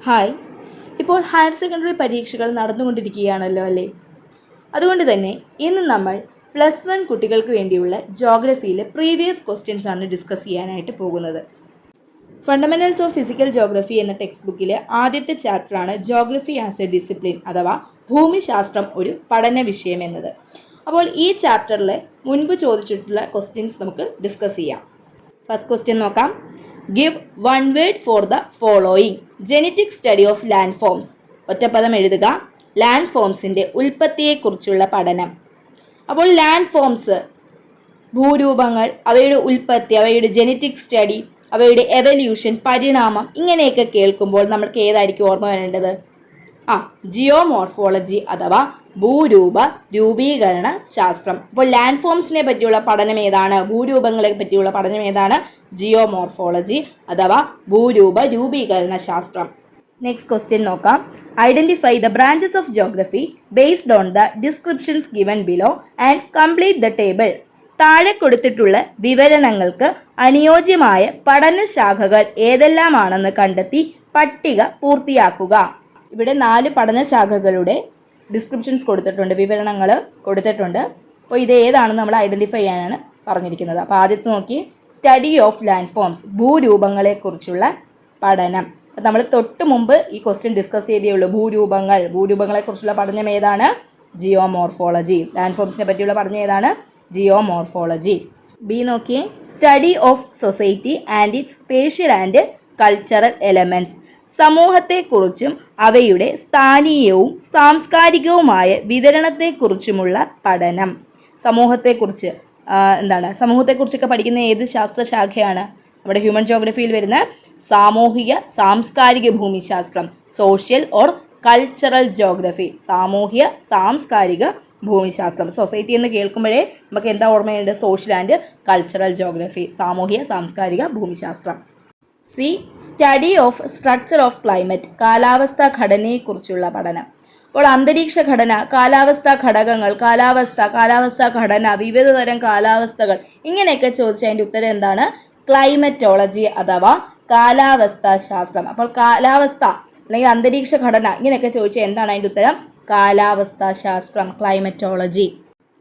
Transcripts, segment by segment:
Hi. ഇപ്പോൾ higher secondary പരീക്ഷകൾ നടന്നുകൊണ്ടിരിക്കുകയാണല്ലോ അല്ലേ? അതുകൊണ്ട് തന്നെ ഇന്ന് നമ്മൾ +1 കുട്ടികൾക്ക് വേണ്ടിയുള്ള ജോഗ്രഫിയിലെ പ്രീവിയസ് ക്വസ്റ്റ്യൻസ് ആണ് ഡിസ്കസ് ചെയ്യാനായിട്ട് പോകുന്നത്. ഫണ്ടമെന്റൽസ് ഓഫ് ഫിസിക്കൽ ജോഗ്രഫി എന്ന ടെക്സ്റ്റ് ബുക്കിലെ ആദ്യത്തെ ചാപ്റ്ററാണ് ജോഗ്രഫി ആസ് എ ഡിസിപ്ലിൻ അഥവാ ഭൂമിശാസ്ത്രം ഒരു പഠന വിഷയം എന്നത്. അപ്പോൾ ഈ ചാപ്റ്ററിലെ മുൻപ് ചോദിച്ചിട്ടുള്ള ക്വസ്റ്റ്യൻസ് നമുക്ക് ഡിസ്കസ് ചെയ്യാം. ഫസ്റ്റ് ക്വസ്റ്റ്യൻ നോക്കാം. Give one word for the following. Genetic study of land forms. ഒറ്റപ്പദം എഴുതുക. ലാൻഡ് ഫോംസിൻ്റെ ഉൽപ്പത്തിയെക്കുറിച്ചുള്ള പഠനം. അപ്പോൾ ലാൻഡ് ഫോംസ്, ഭൂരൂപങ്ങൾ, അവയുടെ ഉൽപ്പത്തി, അവയുടെ ജെനറ്റിക് സ്റ്റഡി, അവയുടെ എവല്യൂഷൻ, പരിണാമം, ഇങ്ങനെയൊക്കെ കേൾക്കുമ്പോൾ നമുക്ക് ഏതായിരിക്കും ഓർമ്മ വരേണ്ടത്? ജിയോമോർഫോളജി അഥവാ ഭൂരൂപ രൂപീകരണ ശാസ്ത്രം. അപ്പോൾ ലാൻഡ് ഫോംസിനെ പറ്റിയുള്ള പഠനം ഏതാണ്? ഭൂരൂപങ്ങളെ പറ്റിയുള്ള പഠനം ഏതാണ്? ജിയോമോർഫോളജി അഥവാ ഭൂരൂപ രൂപീകരണ ശാസ്ത്രം. നെക്സ്റ്റ് ക്വസ്റ്റ്യൻ നോക്കാം. Identify the branches of geography based on the descriptions given below and complete the table. താഴെ കൊടുത്തിട്ടുള്ള വിവരണങ്ങൾക്ക് അനുയോജ്യമായ പഠനശാഖകൾ ഏതെല്ലാമാണെന്ന് കണ്ടെത്തി പട്ടിക പൂർത്തിയാക്കുക. ഇവിടെ 4 പഠനശാഖകളുടെ ഡിസ്ക്രിപ്ഷൻസ് കൊടുത്തിട്ടുണ്ട്, വിവരണങ്ങൾ കൊടുത്തിട്ടുണ്ട്. അപ്പോൾ ഇത് ഏതാണെന്ന് നമ്മൾ ഐഡൻറ്റിഫൈ ചെയ്യാനാണ് പറഞ്ഞിരിക്കുന്നത്. അപ്പോൾ ആദ്യത്തെ നോക്കി, സ്റ്റഡി ഓഫ് ലാൻഡ് ഫോംസ്, ഭൂരൂപങ്ങളെക്കുറിച്ചുള്ള പഠനം. അപ്പോൾ നമ്മൾ തൊട്ട് മുമ്പ് ഈ ക്വസ്റ്റ്യൻ ഡിസ്കസ് ചെയ്തേ ഉള്ളൂ. ഭൂരൂപങ്ങളെക്കുറിച്ചുള്ള പഠനം ഏതാണ്? ജിയോമോർഫോളജി. ലാൻഡ് ഫോംസിനെ പറ്റിയുള്ള പഠനം ഏതാണ്? ജിയോമോർഫോളജി. ബി നോക്കിയേ, study of society and its spatial and cultural elements. സമൂഹത്തെക്കുറിച്ചും അവയുടെ സ്ഥാനീയവും സാംസ്കാരികവുമായ വിതരണത്തെക്കുറിച്ചുമുള്ള പഠനം. സമൂഹത്തെക്കുറിച്ച് സമൂഹത്തെക്കുറിച്ചൊക്കെ പഠിക്കുന്ന ഏത് ശാസ്ത്രശാഖയാണ്? നമ്മുടെ ഹ്യൂമൻ ജോഗ്രഫിയിൽ വരുന്ന സാമൂഹിക സാംസ്കാരിക ഭൂമിശാസ്ത്രം, സോഷ്യൽ ഓർ കൾച്ചറൽ ജോഗ്രഫി. സാമൂഹ്യ സാംസ്കാരിക ഭൂമിശാസ്ത്രം. സൊസൈറ്റി എന്ന് കേൾക്കുമ്പോഴേ നമുക്ക് എന്താ ഓർമ്മയുണ്ട്? സോഷ്യൽ ആൻഡ് കൾച്ചറൽ ജോഗ്രഫി, സാമൂഹ്യ സാംസ്കാരിക ഭൂമിശാസ്ത്രം. C, study of structure of climate, കാലാവസ്ഥാ ഘടനയെക്കുറിച്ചുള്ള പഠനം. അപ്പോൾ അന്തരീക്ഷ ഘടന, കാലാവസ്ഥാ ഘടകങ്ങൾ, കാലാവസ്ഥാ ഘടന, വിവിധ തരം കാലാവസ്ഥകൾ, ഇങ്ങനെയൊക്കെ ചോദിച്ചാൽ അതിൻ്റെ ഉത്തരം എന്താണ്? ക്ലൈമറ്റോളജി അഥവാ കാലാവസ്ഥാ ശാസ്ത്രം. അപ്പോൾ കാലാവസ്ഥ അല്ലെങ്കിൽ അന്തരീക്ഷ ഘടന ഇങ്ങനെയൊക്കെ ചോദിച്ചാൽ എന്താണ് അതിൻ്റെ ഉത്തരം? കാലാവസ്ഥാ ശാസ്ത്രം, climatology.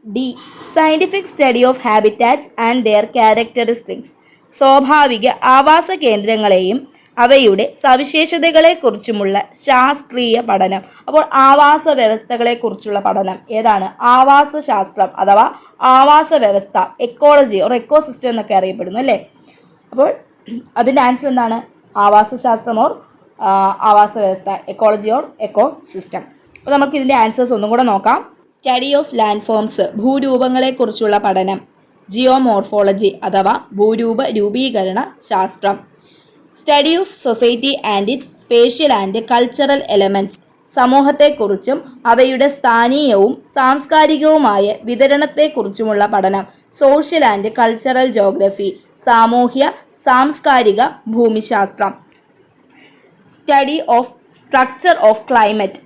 D, scientific study of habitats and their characteristics. സ്വാഭാവിക ആവാസ കേന്ദ്രങ്ങളെയും അവയുടെ സവിശേഷതകളെക്കുറിച്ചുമുള്ള ശാസ്ത്രീയ പഠനം. അപ്പോൾ ആവാസ വ്യവസ്ഥകളെക്കുറിച്ചുള്ള പഠനം ഏതാണ്? ആവാസ ശാസ്ത്രം അഥവാ ആവാസ വ്യവസ്ഥ, എക്കോളജി ഓർ എക്കോസിസ്റ്റം എന്നൊക്കെ അറിയപ്പെടുന്നു അല്ലേ? അപ്പോൾ അതിൻ്റെ ആൻസർ എന്താണ്? ആവാസ ശാസ്ത്രം ഓർ ആവാസ വ്യവസ്ഥ, എക്കോളജി ഓർ എക്കോ സിസ്റ്റം. അപ്പോൾ നമുക്ക് ഇതിൻ്റെ ആൻസേഴ്സ് ഒന്നും കൂടെ നോക്കാം. സ്റ്റഡി ഓഫ് ലാൻഡ് ഫോംസ്, ഭൂരൂപങ്ങളെക്കുറിച്ചുള്ള പഠനം. ജിയോമോർഫോളജി അഥവാ ഭൂരൂപ രൂപീകരണ ശാസ്ത്രം. Study of society and its spatial and cultural elements. സമൂഹത്തെക്കുറിച്ചും അവയുടെ സ്ഥാനീയവും സാംസ്കാരികവുമായ വിതരണത്തെക്കുറിച്ചുമുള്ള പഠനം. സോഷ്യൽ ആൻഡ് കൾച്ചറൽ ജോഗ്രഫി, സാമൂഹ്യ സാംസ്കാരിക ഭൂമിശാസ്ത്രം. Study of structure of climate,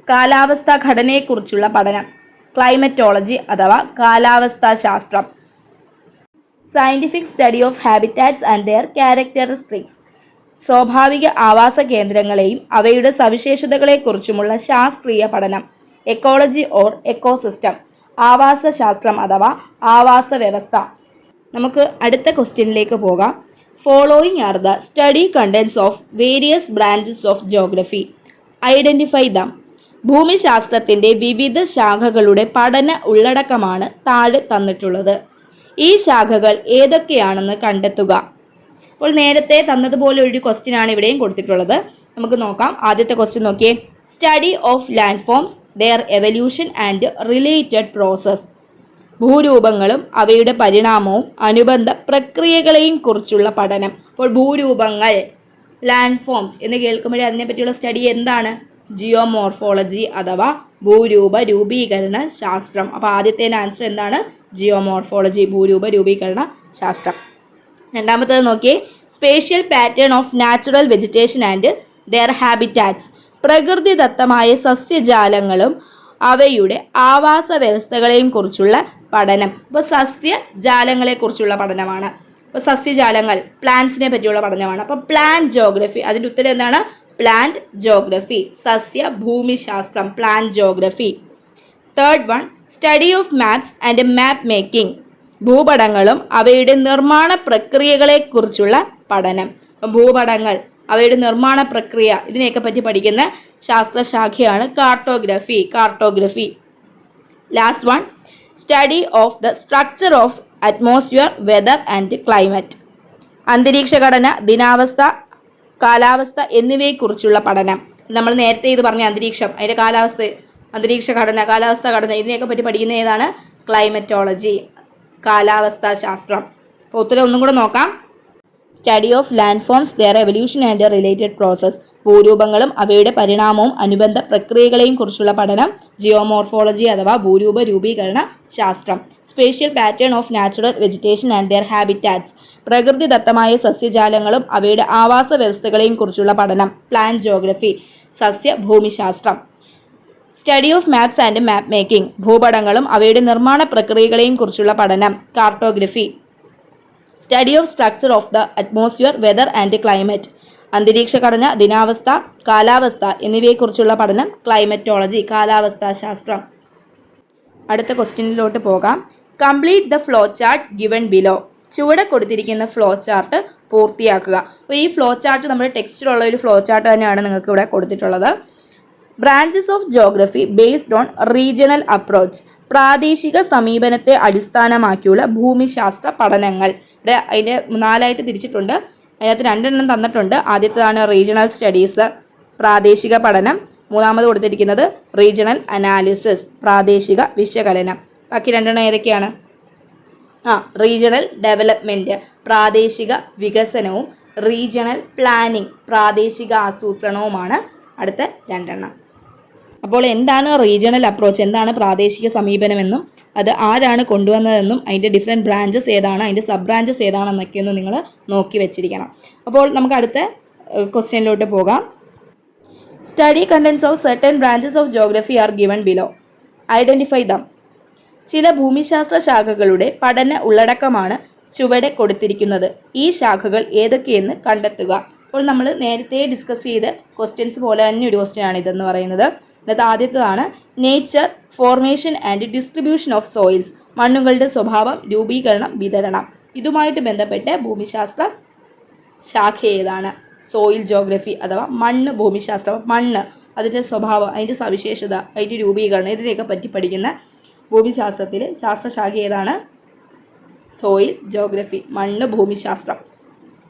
കാലാവസ്ഥാ ഘടനയെക്കുറിച്ചുള്ള പഠനം. ക്ലൈമറ്റോളജി അഥവാ കാലാവസ്ഥാ ശാസ്ത്രം. Scientific study of habitats and their characteristics. സ്വാഭാവിക ആവാസ കേന്ദ്രങ്ങളെയും അവയുടെ സവിശേഷതകളെക്കുറിച്ചുമുള്ള ശാസ്ത്രീയ പഠനം. എക്കോളജി ഓർ എക്കോസിസ്റ്റം, ആവാസ ശാസ്ത്രം അഥവാ ആവാസ വ്യവസ്ഥ. നമുക്ക് അടുത്ത ക്വസ്റ്റ്യനിലേക്ക് പോകാം. Following are the study contents of various branches of geography. Identify them. ഭൂമിശാസ്ത്രത്തിൻ്റെ വിവിധ ശാഖകളുടെ പഠന ഉള്ളടക്കമാണ് താഴെ തന്നിട്ടുള്ളത്. ഈ ശാഖകൾ ഏതൊക്കെയാണെന്ന് കണ്ടെത്തുക. അപ്പോൾ നേരത്തെ തന്നതുപോലെ ഒരു ക്വസ്റ്റ്യൻ ആണ് ഇവിടെയും കൊടുത്തിട്ടുള്ളത്. നമുക്ക് നോക്കാം. ആദ്യത്തെ ക്വസ്റ്റ്യൻ നോക്കിയേ. Study of land forms, their evolution and related process. ഭൂരൂപങ്ങളും അവയുടെ പരിണാമവും അനുബന്ധ പ്രക്രിയകളെയും കുറിച്ചുള്ള പഠനം. അപ്പോൾ ഭൂരൂപങ്ങൾ, ലാൻഡ് ഫോംസ് എന്ന് കേൾക്കുമ്പോഴേ അതിനെപ്പറ്റിയുള്ള സ്റ്റഡി എന്താണ്? ജിയോമോർഫോളജി അഥവാ ഭൂരൂപ രൂപീകരണ ശാസ്ത്രം. അപ്പോൾ ആദ്യത്തെ ആൻസർ എന്താണ്? ജിയോമോർഫോളജി, ഭൂരൂപ രൂപീകരണ ശാസ്ത്രം. രണ്ടാമത്തേത് നോക്കിയേ. Spatial pattern of natural vegetation and their habitats. പ്രകൃതിദത്തമായ സസ്യജാലങ്ങളും അവയുടെ ആവാസ വ്യവസ്ഥകളെയും കുറിച്ചുള്ള പഠനം. അപ്പോൾ സസ്യജാലങ്ങളെക്കുറിച്ചുള്ള പഠനമാണ്. അപ്പോൾ സസ്യജാലങ്ങൾ, പ്ലാന്റ്സിനെ പറ്റിയുള്ള പഠനമാണ്. അപ്പോൾ പ്ലാന്റ് ജോഗ്രഫി, അതിൻ്റെ ഉത്തരം എന്താണ്? പ്ലാന്റ് ജോഗ്രഫി, സസ്യ ഭൂമിശാസ്ത്രം, plant geography. Third one, study of maps and map making, ഭൂപടങ്ങളും അവയുടെ നിർമ്മാണ പ്രക്രിയകളെക്കുറിച്ചുള്ള പഠനം. ഭൂപടങ്ങൾ, അവയുടെ നിർമ്മാണ പ്രക്രിയ, ഇതിനെയൊക്കെ പറ്റി പഠിക്കുന്ന ശാസ്ത്രശാഖയാണ് cartography. Last one, study of the structure of atmosphere, weather and climate, അന്തരീക്ഷ ഘടന, ദിനാവസ്ഥ, കാലാവസ്ഥ എന്നിവയെക്കുറിച്ചുള്ള പഠനം. നമ്മൾ നേരത്തെ ഇത് പറഞ്ഞ അന്തരീക്ഷം, അതിൻ്റെ കാലാവസ്ഥ, അന്തരീക്ഷ ഘടന, കാലാവസ്ഥ ഘടന, ഇതിനെയൊക്കെ പറ്റി പഠിക്കുന്ന ഏതാണ്? ക്ലൈമറ്റോളജി, കാലാവസ്ഥാ ശാസ്ത്രം. അപ്പോൾ ഉത്തരം ഒന്നും കൂടെ നോക്കാം. Study of land forms, their evolution and related process, ഭൂരൂപങ്ങളും അവയുടെ പരിണാമവും അനുബന്ധ പ്രക്രിയകളെയും കുറിച്ചുള്ള പഠനം. ജിയോമോർഫോളജി അഥവാ ഭൂരൂപ രൂപീകരണ ശാസ്ത്രം. Spatial pattern of natural vegetation and their habitats, പ്രകൃതിദത്തമായ സസ്യജാലങ്ങളും അവയുടെ ആവാസ വ്യവസ്ഥകളെയും കുറിച്ചുള്ള പഠനം. പ്ലാന്റ് ജോഗ്രഫി, സസ്യ ഭൂമിശാസ്ത്രം. Study of maps and map making, ഭൂപടങ്ങളും അവയുടെ നിർമ്മാണ പ്രക്രിയകളെയും കുറിച്ചുള്ള പഠനം. Cartography. Study of structure of the atmosphere, weather and climate, അന്തരീക്ഷ ഘടന, ദിനാവസ്ഥ, കാലാവസ്ഥ എന്നിവയെക്കുറിച്ചുള്ള പഠനം. ക്ലൈമറ്റോളജി, കാലാവസ്ഥാ ശാസ്ത്രം. അടുത്ത ക്വസ്റ്റ്യനിലോട്ട് പോകാം. Complete the flow chart given below, ചുവടെ കൊടുത്തിരിക്കുന്ന ഫ്ലോ ചാർട്ട് പൂർത്തിയാക്കുക. അപ്പോൾ ഈ ഫ്ലോ ചാർട്ട് നമ്മുടെ ടെക്സ്റ്റിലുള്ള ഒരു ഫ്ലോ ചാർട്ട് തന്നെയാണ് നിങ്ങൾക്ക് ഇവിടെ കൊടുത്തിട്ടുള്ളത്. Branches of geography based on regional approach, പ്രാദേശിക സമീപനത്തെ അടിസ്ഥാനമാക്കിയുള്ള ഭൂമിശാസ്ത്ര പഠനങ്ങൾ. ഇവിടെ അതിൻ്റെ 4ആയിട്ട് തിരിച്ചിട്ടുണ്ട്. അതിനകത്ത് 2 തന്നിട്ടുണ്ട്. ആദ്യത്തേതാണ് റീജിയണൽ സ്റ്റഡീസ്, പ്രാദേശിക പഠനം. മൂന്നാമത് കൊടുത്തിരിക്കുന്നത് റീജിയണൽ അനാലിസിസ്, പ്രാദേശിക വിശകലനം. ബാക്കി 2 ഏതൊക്കെയാണ്? റീജിയണൽ ഡെവലപ്മെൻറ്റ്, പ്രാദേശിക വികസനവും റീജിയണൽ പ്ലാനിംഗ്, പ്രാദേശിക ആസൂത്രണവുമാണ് അടുത്ത 2. അപ്പോൾ എന്താണ് റീജിയണൽ അപ്രോച്ച്, എന്താണ് പ്രാദേശിക സമീപനമെന്നും അത് ആരാണ് കൊണ്ടുവന്നതെന്നും അതിൻ്റെ ഡിഫറെൻറ്റ് ബ്രാഞ്ചസ് ഏതാണ്, അതിൻ്റെ സബ് ബ്രാഞ്ചസ് ഏതാണെന്നൊക്കെയൊന്ന് നിങ്ങൾ നോക്കി വെച്ചിരിക്കണം. അപ്പോൾ നമുക്ക് അടുത്ത ക്വസ്റ്റ്യനിലോട്ട് പോകാം. Study contents of certain branches of geography are given below, identify them. ചില ഭൂമിശാസ്ത്ര ശാഖകളുടെ പഠന ഉള്ളടക്കമാണ് ചുവടെ കൊടുത്തിരിക്കുന്നത്. ഈ ശാഖകൾ ഏതൊക്കെയെന്ന് കണ്ടെത്തുക. അപ്പോൾ നമ്മൾ നേരത്തെ ഡിസ്കസ് ചെയ്ത ക്വസ്റ്റ്യൻസ് പോലെ തന്നെ ഒരു ക്വസ്റ്റ്യൻ ആണ് ഇതെന്ന് പറയുന്നത്. അതിനകത്ത് ആദ്യത്തേതാണ് nature, formation and distribution of soils, മണ്ണുകളുടെ സ്വഭാവം, രൂപീകരണം, വിതരണം. ഇതുമായിട്ട് ബന്ധപ്പെട്ട് ഭൂമിശാസ്ത്ര ശാഖ ഏതാണ്? സോയിൽ ജോഗ്രഫി അഥവാ മണ്ണ് ഭൂമിശാസ്ത്രം. മണ്ണ്, അതിൻ്റെ സ്വഭാവം, അതിൻ്റെ സവിശേഷത, അതിൻ്റെ രൂപീകരണം, ഇതിനെയൊക്കെ പറ്റി പഠിക്കുന്ന ഭൂമിശാസ്ത്രത്തിൽ ശാസ്ത്രശാഖ ഏതാണ്? സോയിൽ ജോഗ്രഫി, മണ്ണ് ഭൂമിശാസ്ത്രം.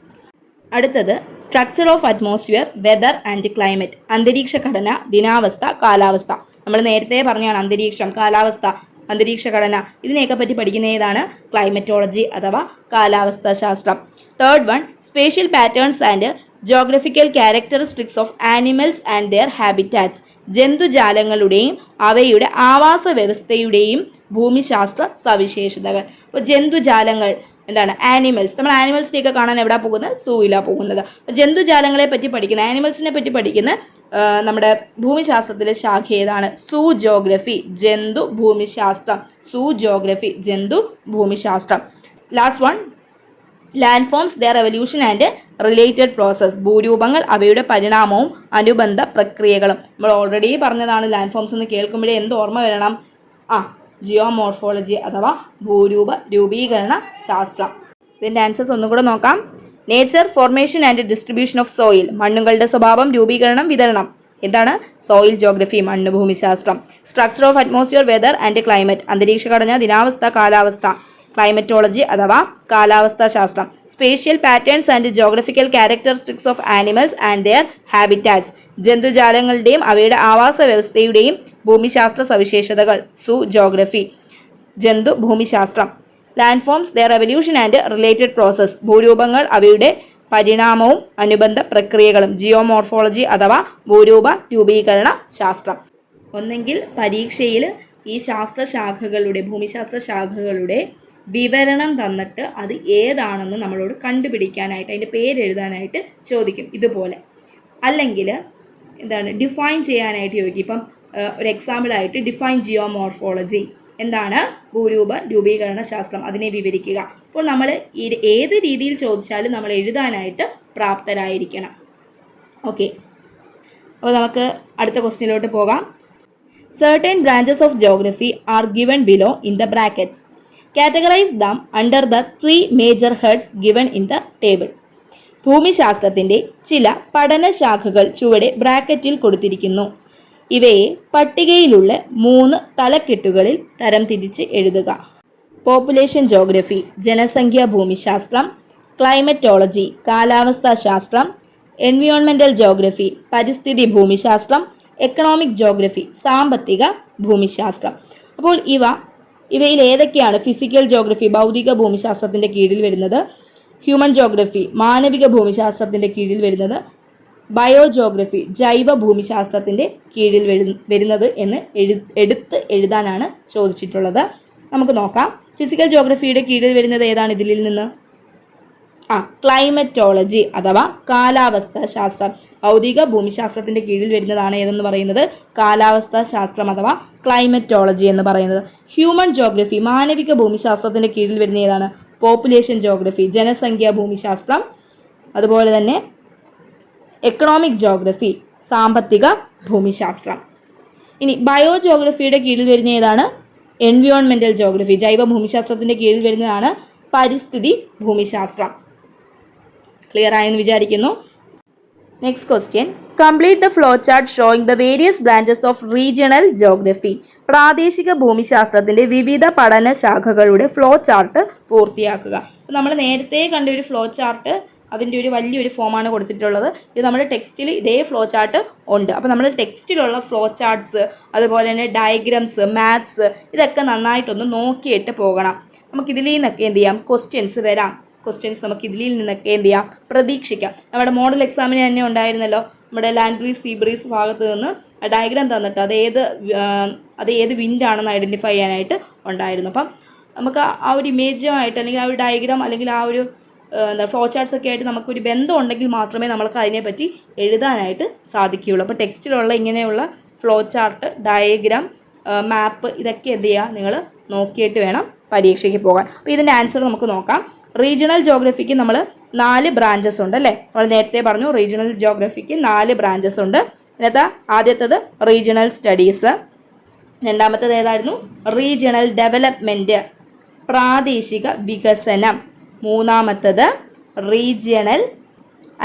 അടുത്തത് structure of atmosphere, weather and climate, അന്തരീക്ഷ ഘടന, ദിനാവസ്ഥ, കാലാവസ്ഥ. നമ്മൾ നേരത്തെ പറഞ്ഞാണ് അന്തരീക്ഷം, കാലാവസ്ഥ, അന്തരീക്ഷ ഘടന, ഇതിനെയൊക്കെ പറ്റി പഠിക്കുന്ന ഏതാണ്? ക്ലൈമറ്റോളജി അഥവാ കാലാവസ്ഥാ ശാസ്ത്രം. Third one, spatial patterns and geographical characteristics of animals and their habitats, ജന്തുജാലങ്ങളുടെയും അവയുടെ ആവാസ വ്യവസ്ഥയുടെയും ഭൂമിശാസ്ത്ര സവിശേഷതകൾ. അപ്പോൾ ജന്തുജാലങ്ങൾ എന്താണ്? ആനിമൽസ്. നമ്മൾ ആനിമൽസിനെയൊക്കെ കാണാൻ എവിടെ പോകുന്നത്? സൂയിലാണ് പോകുന്നത്. ജന്തുജാലങ്ങളെ പറ്റി പഠിക്കുന്ന, ആനിമൽസിനെ പറ്റി പഠിക്കുന്ന നമ്മുടെ ഭൂമിശാസ്ത്രത്തിലെ ശാഖ ഏതാണ്? സൂ ജോഗ്രഫി, ജന്തു ഭൂമിശാസ്ത്രം. സൂ ജോഗ്രഫി, ജന്തു ഭൂമിശാസ്ത്രം. Last one, land forms, their evolution and related process, ഭൂരൂപങ്ങൾ അവയുടെ പരിണാമവും അനുബന്ധ പ്രക്രിയകളും. നമ്മൾ ഓൾറെഡി പറഞ്ഞതാണ് ലാൻഡ് ഫോംസ് എന്ന് കേൾക്കുമ്പോഴേ എന്ത് ഓർമ്മ വരണം? ജിയോമോർഫോളജി അഥവാ ഭൂരൂപ രൂപീകരണ ശാസ്ത്രം. ഇതിൻ്റെ ആൻസേഴ്സ് ഒന്നും കൂടെ നോക്കാം. Nature, formation and distribution of soil, മണ്ണുകളുടെ സ്വഭാവം, രൂപീകരണം, വിതരണം. എന്താണ്? സോയിൽ ജോഗ്രഫി, മണ്ണ് ഭൂമിശാസ്ത്രം. Structure of atmosphere, weather and climate, അന്തരീക്ഷ ഘടന, ദിനാവസ്ഥ, കാലാവസ്ഥ. ക്ലൈമറ്റോളജി അഥവാ കാലാവസ്ഥാ ശാസ്ത്രം. Spatial patterns and geographical characteristics of animals and their habitats, ജന്തുജാലങ്ങളുടെയും അവയുടെ ആവാസ വ്യവസ്ഥയുടെയും ഭൂമിശാസ്ത്ര സവിശേഷതകൾ. സൂ ജോഗ്രഫി, ജന്തു ഭൂമിശാസ്ത്രം. Land forms, their evolution and related process, ഭൂരൂപങ്ങൾ അവയുടെ പരിണാമവും അനുബന്ധ പ്രക്രിയകളും. ജിയോമോർഫോളജി അഥവാ ഭൂരൂപ രൂപീകരണ ശാസ്ത്രം. ഒന്നെങ്കിൽ പരീക്ഷയിൽ ഈ ശാസ്ത്രശാഖകളുടെ, ഭൂമിശാസ്ത്ര ശാഖകളുടെ വിവരണം തന്നിട്ട് അത് ഏതാണെന്ന് നമ്മളോട് കണ്ടുപിടിക്കാനായിട്ട്, അതിൻ്റെ പേരെഴുതാനായിട്ട് ചോദിക്കും ഇതുപോലെ. അല്ലെങ്കിൽ എന്താണ്? ഡിഫൈൻ ചെയ്യാനായിട്ട് ചോദിക്കും. ഇപ്പം ഒരു എക്സാമ്പിളായിട്ട് ഡിഫൈൻ ജിയോമോർഫോളജി, എന്താണ്? ഭൂരൂപ രൂപീകരണ ശാസ്ത്രം, അതിനെ വിവരിക്കുക. അപ്പോൾ നമ്മൾ ഏത് രീതിയിൽ ചോദിച്ചാലും നമ്മൾ എഴുതാനായിട്ട് പ്രാപ്തരായിരിക്കണം. ഓക്കെ, അപ്പോൾ നമുക്ക് അടുത്ത ക്വസ്റ്റ്യനിലോട്ട് പോകാം. Certain branches of geography are given below in the brackets. Categorize them under the 3 major heads given in the table. ഭൂമിശാസ്ത്രത്തിന്റെ ചില പഠനശാഖകൾ ചുവടെ ബ്രാക്കറ്റിൽ കൊടുത്തിരിക്കുന്നു. ഇവയെ പട്ടികയിലുള്ള 3 തലക്കെട്ടുകളിൽ തരംതിരിച്ച് എഴുതുക. പോപ്പുലേഷൻ ജോഗ്രഫി ജനസംഖ്യാ ഭൂമിശാസ്ത്രം, ക്ലൈമറ്റോളജി കാലാവസ്ഥാ ശാസ്ത്രം, എൻവിയോൺമെന്റൽ ജോഗ്രഫി പരിസ്ഥിതി ഭൂമിശാസ്ത്രം, എക്കണോമിക് ജോഗ്രഫി സാമ്പത്തിക ഭൂമിശാസ്ത്രം. അപ്പോൾ ഇവയിൽ ഏതൊക്കെയാണ് ഫിസിക്കൽ ജോഗ്രഫി ഭൗതിക ഭൂമിശാസ്ത്രത്തിൻ്റെ കീഴിൽ വരുന്നത്, ഹ്യൂമൻ ജോഗ്രഫി മാനവിക ഭൂമിശാസ്ത്രത്തിൻ്റെ കീഴിൽ വരുന്നത്, ബയോ ജോഗ്രഫി ജൈവ ഭൂമിശാസ്ത്രത്തിൻ്റെ കീഴിൽ വരുന്നത് എന്ന് എടുത്ത് എഴുതാനാണ് ചോദിച്ചിട്ടുള്ളത്. നമുക്ക് നോക്കാം. ഫിസിക്കൽ ജോഗ്രഫിയുടെ കീഴിൽ വരുന്നത് ഏതാണ് ഇതിൽ നിന്ന്? ക്ലൈമറ്റോളജി അഥവാ കാലാവസ്ഥാ ശാസ്ത്രം. ഭൗതിക ഭൂമിശാസ്ത്രത്തിന്റെ കീഴിൽ വരുന്നതാണ് ഏതെന്ന് പറയുന്നത് കാലാവസ്ഥാ ശാസ്ത്രം അഥവാ ക്ലൈമറ്റോളജി എന്ന് പറയുന്നത്. ഹ്യൂമൻ ജോഗ്രഫി മാനവിക ഭൂമിശാസ്ത്രത്തിന്റെ കീഴിൽ വരുന്ന ഏതാണ്? പോപ്പുലേഷൻ ജോഗ്രഫി ജനസംഖ്യാ ഭൂമിശാസ്ത്രം. അതുപോലെ തന്നെ എക്കണോമിക് ജോഗ്രഫി സാമ്പത്തിക ഭൂമിശാസ്ത്രം. ഇനി ബയോ ജോഗ്രഫിയുടെ കീഴിൽ വരുന്ന ഏതാണ്? എൻവിയോൺമെന്റൽ ജോഗ്രഫി ജൈവ ഭൂമിശാസ്ത്രത്തിന്റെ കീഴിൽ വരുന്നതാണ് പരിസ്ഥിതി ഭൂമിശാസ്ത്രം. ക്ലിയർ ആയെന്ന് വിചാരിക്കുന്നു. Next question. Complete the flow chart showing the various branches of regional geography. പ്രാദേശിക ഭൂമിശാസ്ത്രത്തിന്റെ വിവിധ പഠന ശാഖകളുടെ ഫ്ലോ ചാർട്ട് പൂർത്തിയാക്കുക. നമ്മൾ നേരത്തെ കണ്ട ഒരു ഫ്ലോ ചാർട്ട് അതിൻ്റെ ഒരു വലിയൊരു ഫോമാണ് കൊടുത്തിട്ടുള്ളത്. ഇത് നമ്മുടെ ടെക്സ്റ്റിൽ ഇതേ ഫ്ലോ ചാർട്ട് ഉണ്ട്. അപ്പോൾ നമ്മൾ ടെക്സ്റ്റിലുള്ള ഫ്ലോ ചാർട്ട്സ് അതുപോലെ തന്നെ ഡയഗ്രംസ് മാത്സ് ഇതൊക്കെ നന്നായിട്ടൊന്ന് നോക്കിയിട്ട് പോകണം. നമുക്കിതിൽ നിന്നൊക്കെ എന്ത് ചെയ്യാം ക്വസ്റ്റ്യൻസ് വരാം. ക്വസ്റ്റ്യൻസ് നമുക്ക് ഇതിൽ നിന്നൊക്കെ എന്ത് ചെയ്യാം പ്രതീക്ഷിക്കാം. നമ്മുടെ മോഡൽ എക്സാമിന് തന്നെ ഉണ്ടായിരുന്നല്ലോ, നമ്മുടെ ലാൻഡ് ബ്രീസ് സീ ബ്രീസ് ഭാഗത്ത് നിന്ന് ഡയഗ്രാം തന്നിട്ട് അത് ഏത് വിൻഡാണെന്ന് ഐഡൻറ്റിഫൈ ചെയ്യാനായിട്ട് ഉണ്ടായിരുന്നു. അപ്പം നമുക്ക് ആ ഒരു ഇമേജുമായിട്ട് അല്ലെങ്കിൽ ആ ഒരു ഡയഗ്രാം അല്ലെങ്കിൽ ആ ഒരു ഫ്ലോ ചാർട്ട്സ് ഒക്കെ ആയിട്ട് നമുക്കൊരു ബന്ധം ഉണ്ടെങ്കിൽ മാത്രമേ നമ്മൾക്ക് അതിനെപ്പറ്റി എഴുതാനായിട്ട് സാധിക്കുകയുള്ളൂ. അപ്പോൾ ടെക്സ്റ്റിലുള്ള ഇങ്ങനെയുള്ള ഫ്ലോ ചാർട്ട് ഡയഗ്രാം മാപ്പ് ഇതൊക്കെ എന്ത് ചെയ്യുക നിങ്ങൾ നോക്കിയിട്ട് വേണം പരീക്ഷയ്ക്ക് പോകാൻ. അപ്പോൾ ഇതിൻ്റെ ആൻസർ നമുക്ക് നോക്കാം. റീജിയണൽ ജോഗ്രഫിക്ക് നമ്മൾ 4 ബ്രാഞ്ചസ് ഉണ്ട് അല്ലേ? നമ്മൾ നേരത്തെ പറഞ്ഞു റീജിയണൽ ജോഗ്രഫിക്ക് 4 ബ്രാഞ്ചസ് ഉണ്ട്. ഇതിനകത്ത് ആദ്യത്തേത് റീജിയണൽ സ്റ്റഡീസ്, രണ്ടാമത്തേത് ഏതായിരുന്നു? റീജിയണൽ ഡെവലപ്മെൻറ്റ് പ്രാദേശിക വികസനം, മൂന്നാമത്തേത് റീജിയണൽ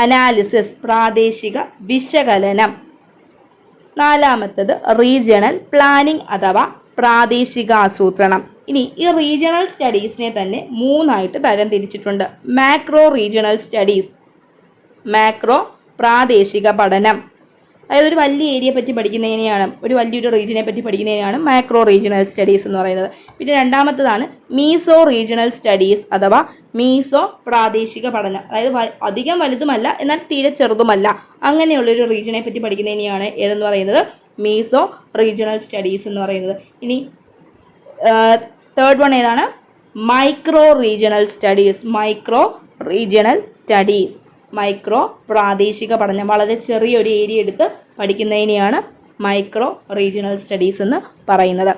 അനാലിസിസ് പ്രാദേശിക വിശകലനം, നാലാമത്തേത് റീജിയണൽ പ്ലാനിംഗ് അഥവാ പ്രാദേശിക ആസൂത്രണം. ഇനി ഈ റീജിയണൽ സ്റ്റഡീസിനെ തന്നെ 3ആയിട്ട് തരം തിരിച്ചിട്ടുണ്ട്. മാക്രോ റീജിയണൽ സ്റ്റഡീസ് മാക്രോ പ്രാദേശിക പഠനം, അതായത് ഒരു വലിയ ഏരിയയെ പറ്റി പഠിക്കുന്നതിനെയാണ് ഒരു വലിയൊരു റീജിയനെ പറ്റി പഠിക്കുന്നതിനെയാണ് മാക്രോ റീജിയണൽ സ്റ്റഡീസ് എന്ന് പറയുന്നത്. പിന്നെ രണ്ടാമത്തേതാണ് മീസോ റീജിയണൽ സ്റ്റഡീസ് അഥവാ മീസോ പ്രാദേശിക പഠനം, അതായത് അധികം വലുതുമല്ല എന്നാൽ തീരെ ചെറുതുമല്ല അങ്ങനെയുള്ളൊരു റീജിയനെ പറ്റി പഠിക്കുന്നതിനെയാണ് ഏതെന്ന് പറയുന്നത് മീസോ റീജിയണൽ സ്റ്റഡീസ് എന്ന് പറയുന്നത്. ഇനി തേർഡ് വൺ ഏതാണ്? Micro regional studies micro regional studies micro പ്രാദേശിക പഠനം, വളരെ ചെറിയൊരു ഏരിയ എടുത്ത് പഠിക്കുന്നതിനെയാണ് മൈക്രോ റീജിയണൽ സ്റ്റഡീസ് എന്ന് പറയുന്നത്.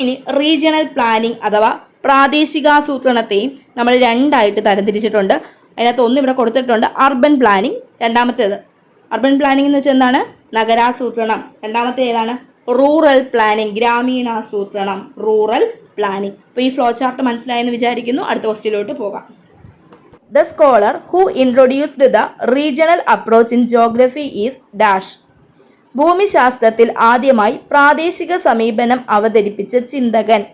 ഇനി റീജിയണൽ പ്ലാനിംഗ് അഥവാ പ്രാദേശികാസൂത്രണത്തെയും നമ്മൾ 2ആയിട്ട് തരംതിരിച്ചിട്ടുണ്ട്. അതിനകത്ത് ഒന്ന് ഇവിടെ കൊടുത്തിട്ടുണ്ട് അർബൻ പ്ലാനിംഗ്, രണ്ടാമത്തേത് അർബൻ പ്ലാനിംഗ് എന്ന് വെച്ചാൽ എന്താണ്? നഗരാസൂത്രണം. രണ്ടാമത്തെ ഏതാണ്? റൂറൽ പ്ലാനിംഗ് ഗ്രാമീണാസൂത്രണം റൂറൽ പ്ലാനിംഗ്. അപ്പോൾ ഈ ഫ്ലോ ചാർട്ട് മനസ്സിലായെന്ന് വിചാരിക്കുന്നു. അടുത്ത ക്വസ്റ്റ്യനിലോട്ട് പോകാം. The scholar who introduced the regional approach in geography is dash. ഭൂമിശാസ്ത്രത്തിൽ ആദ്യമായി പ്രാദേശിക സമീപനം അവതരിപ്പിച്ച ചിന്തകൻ.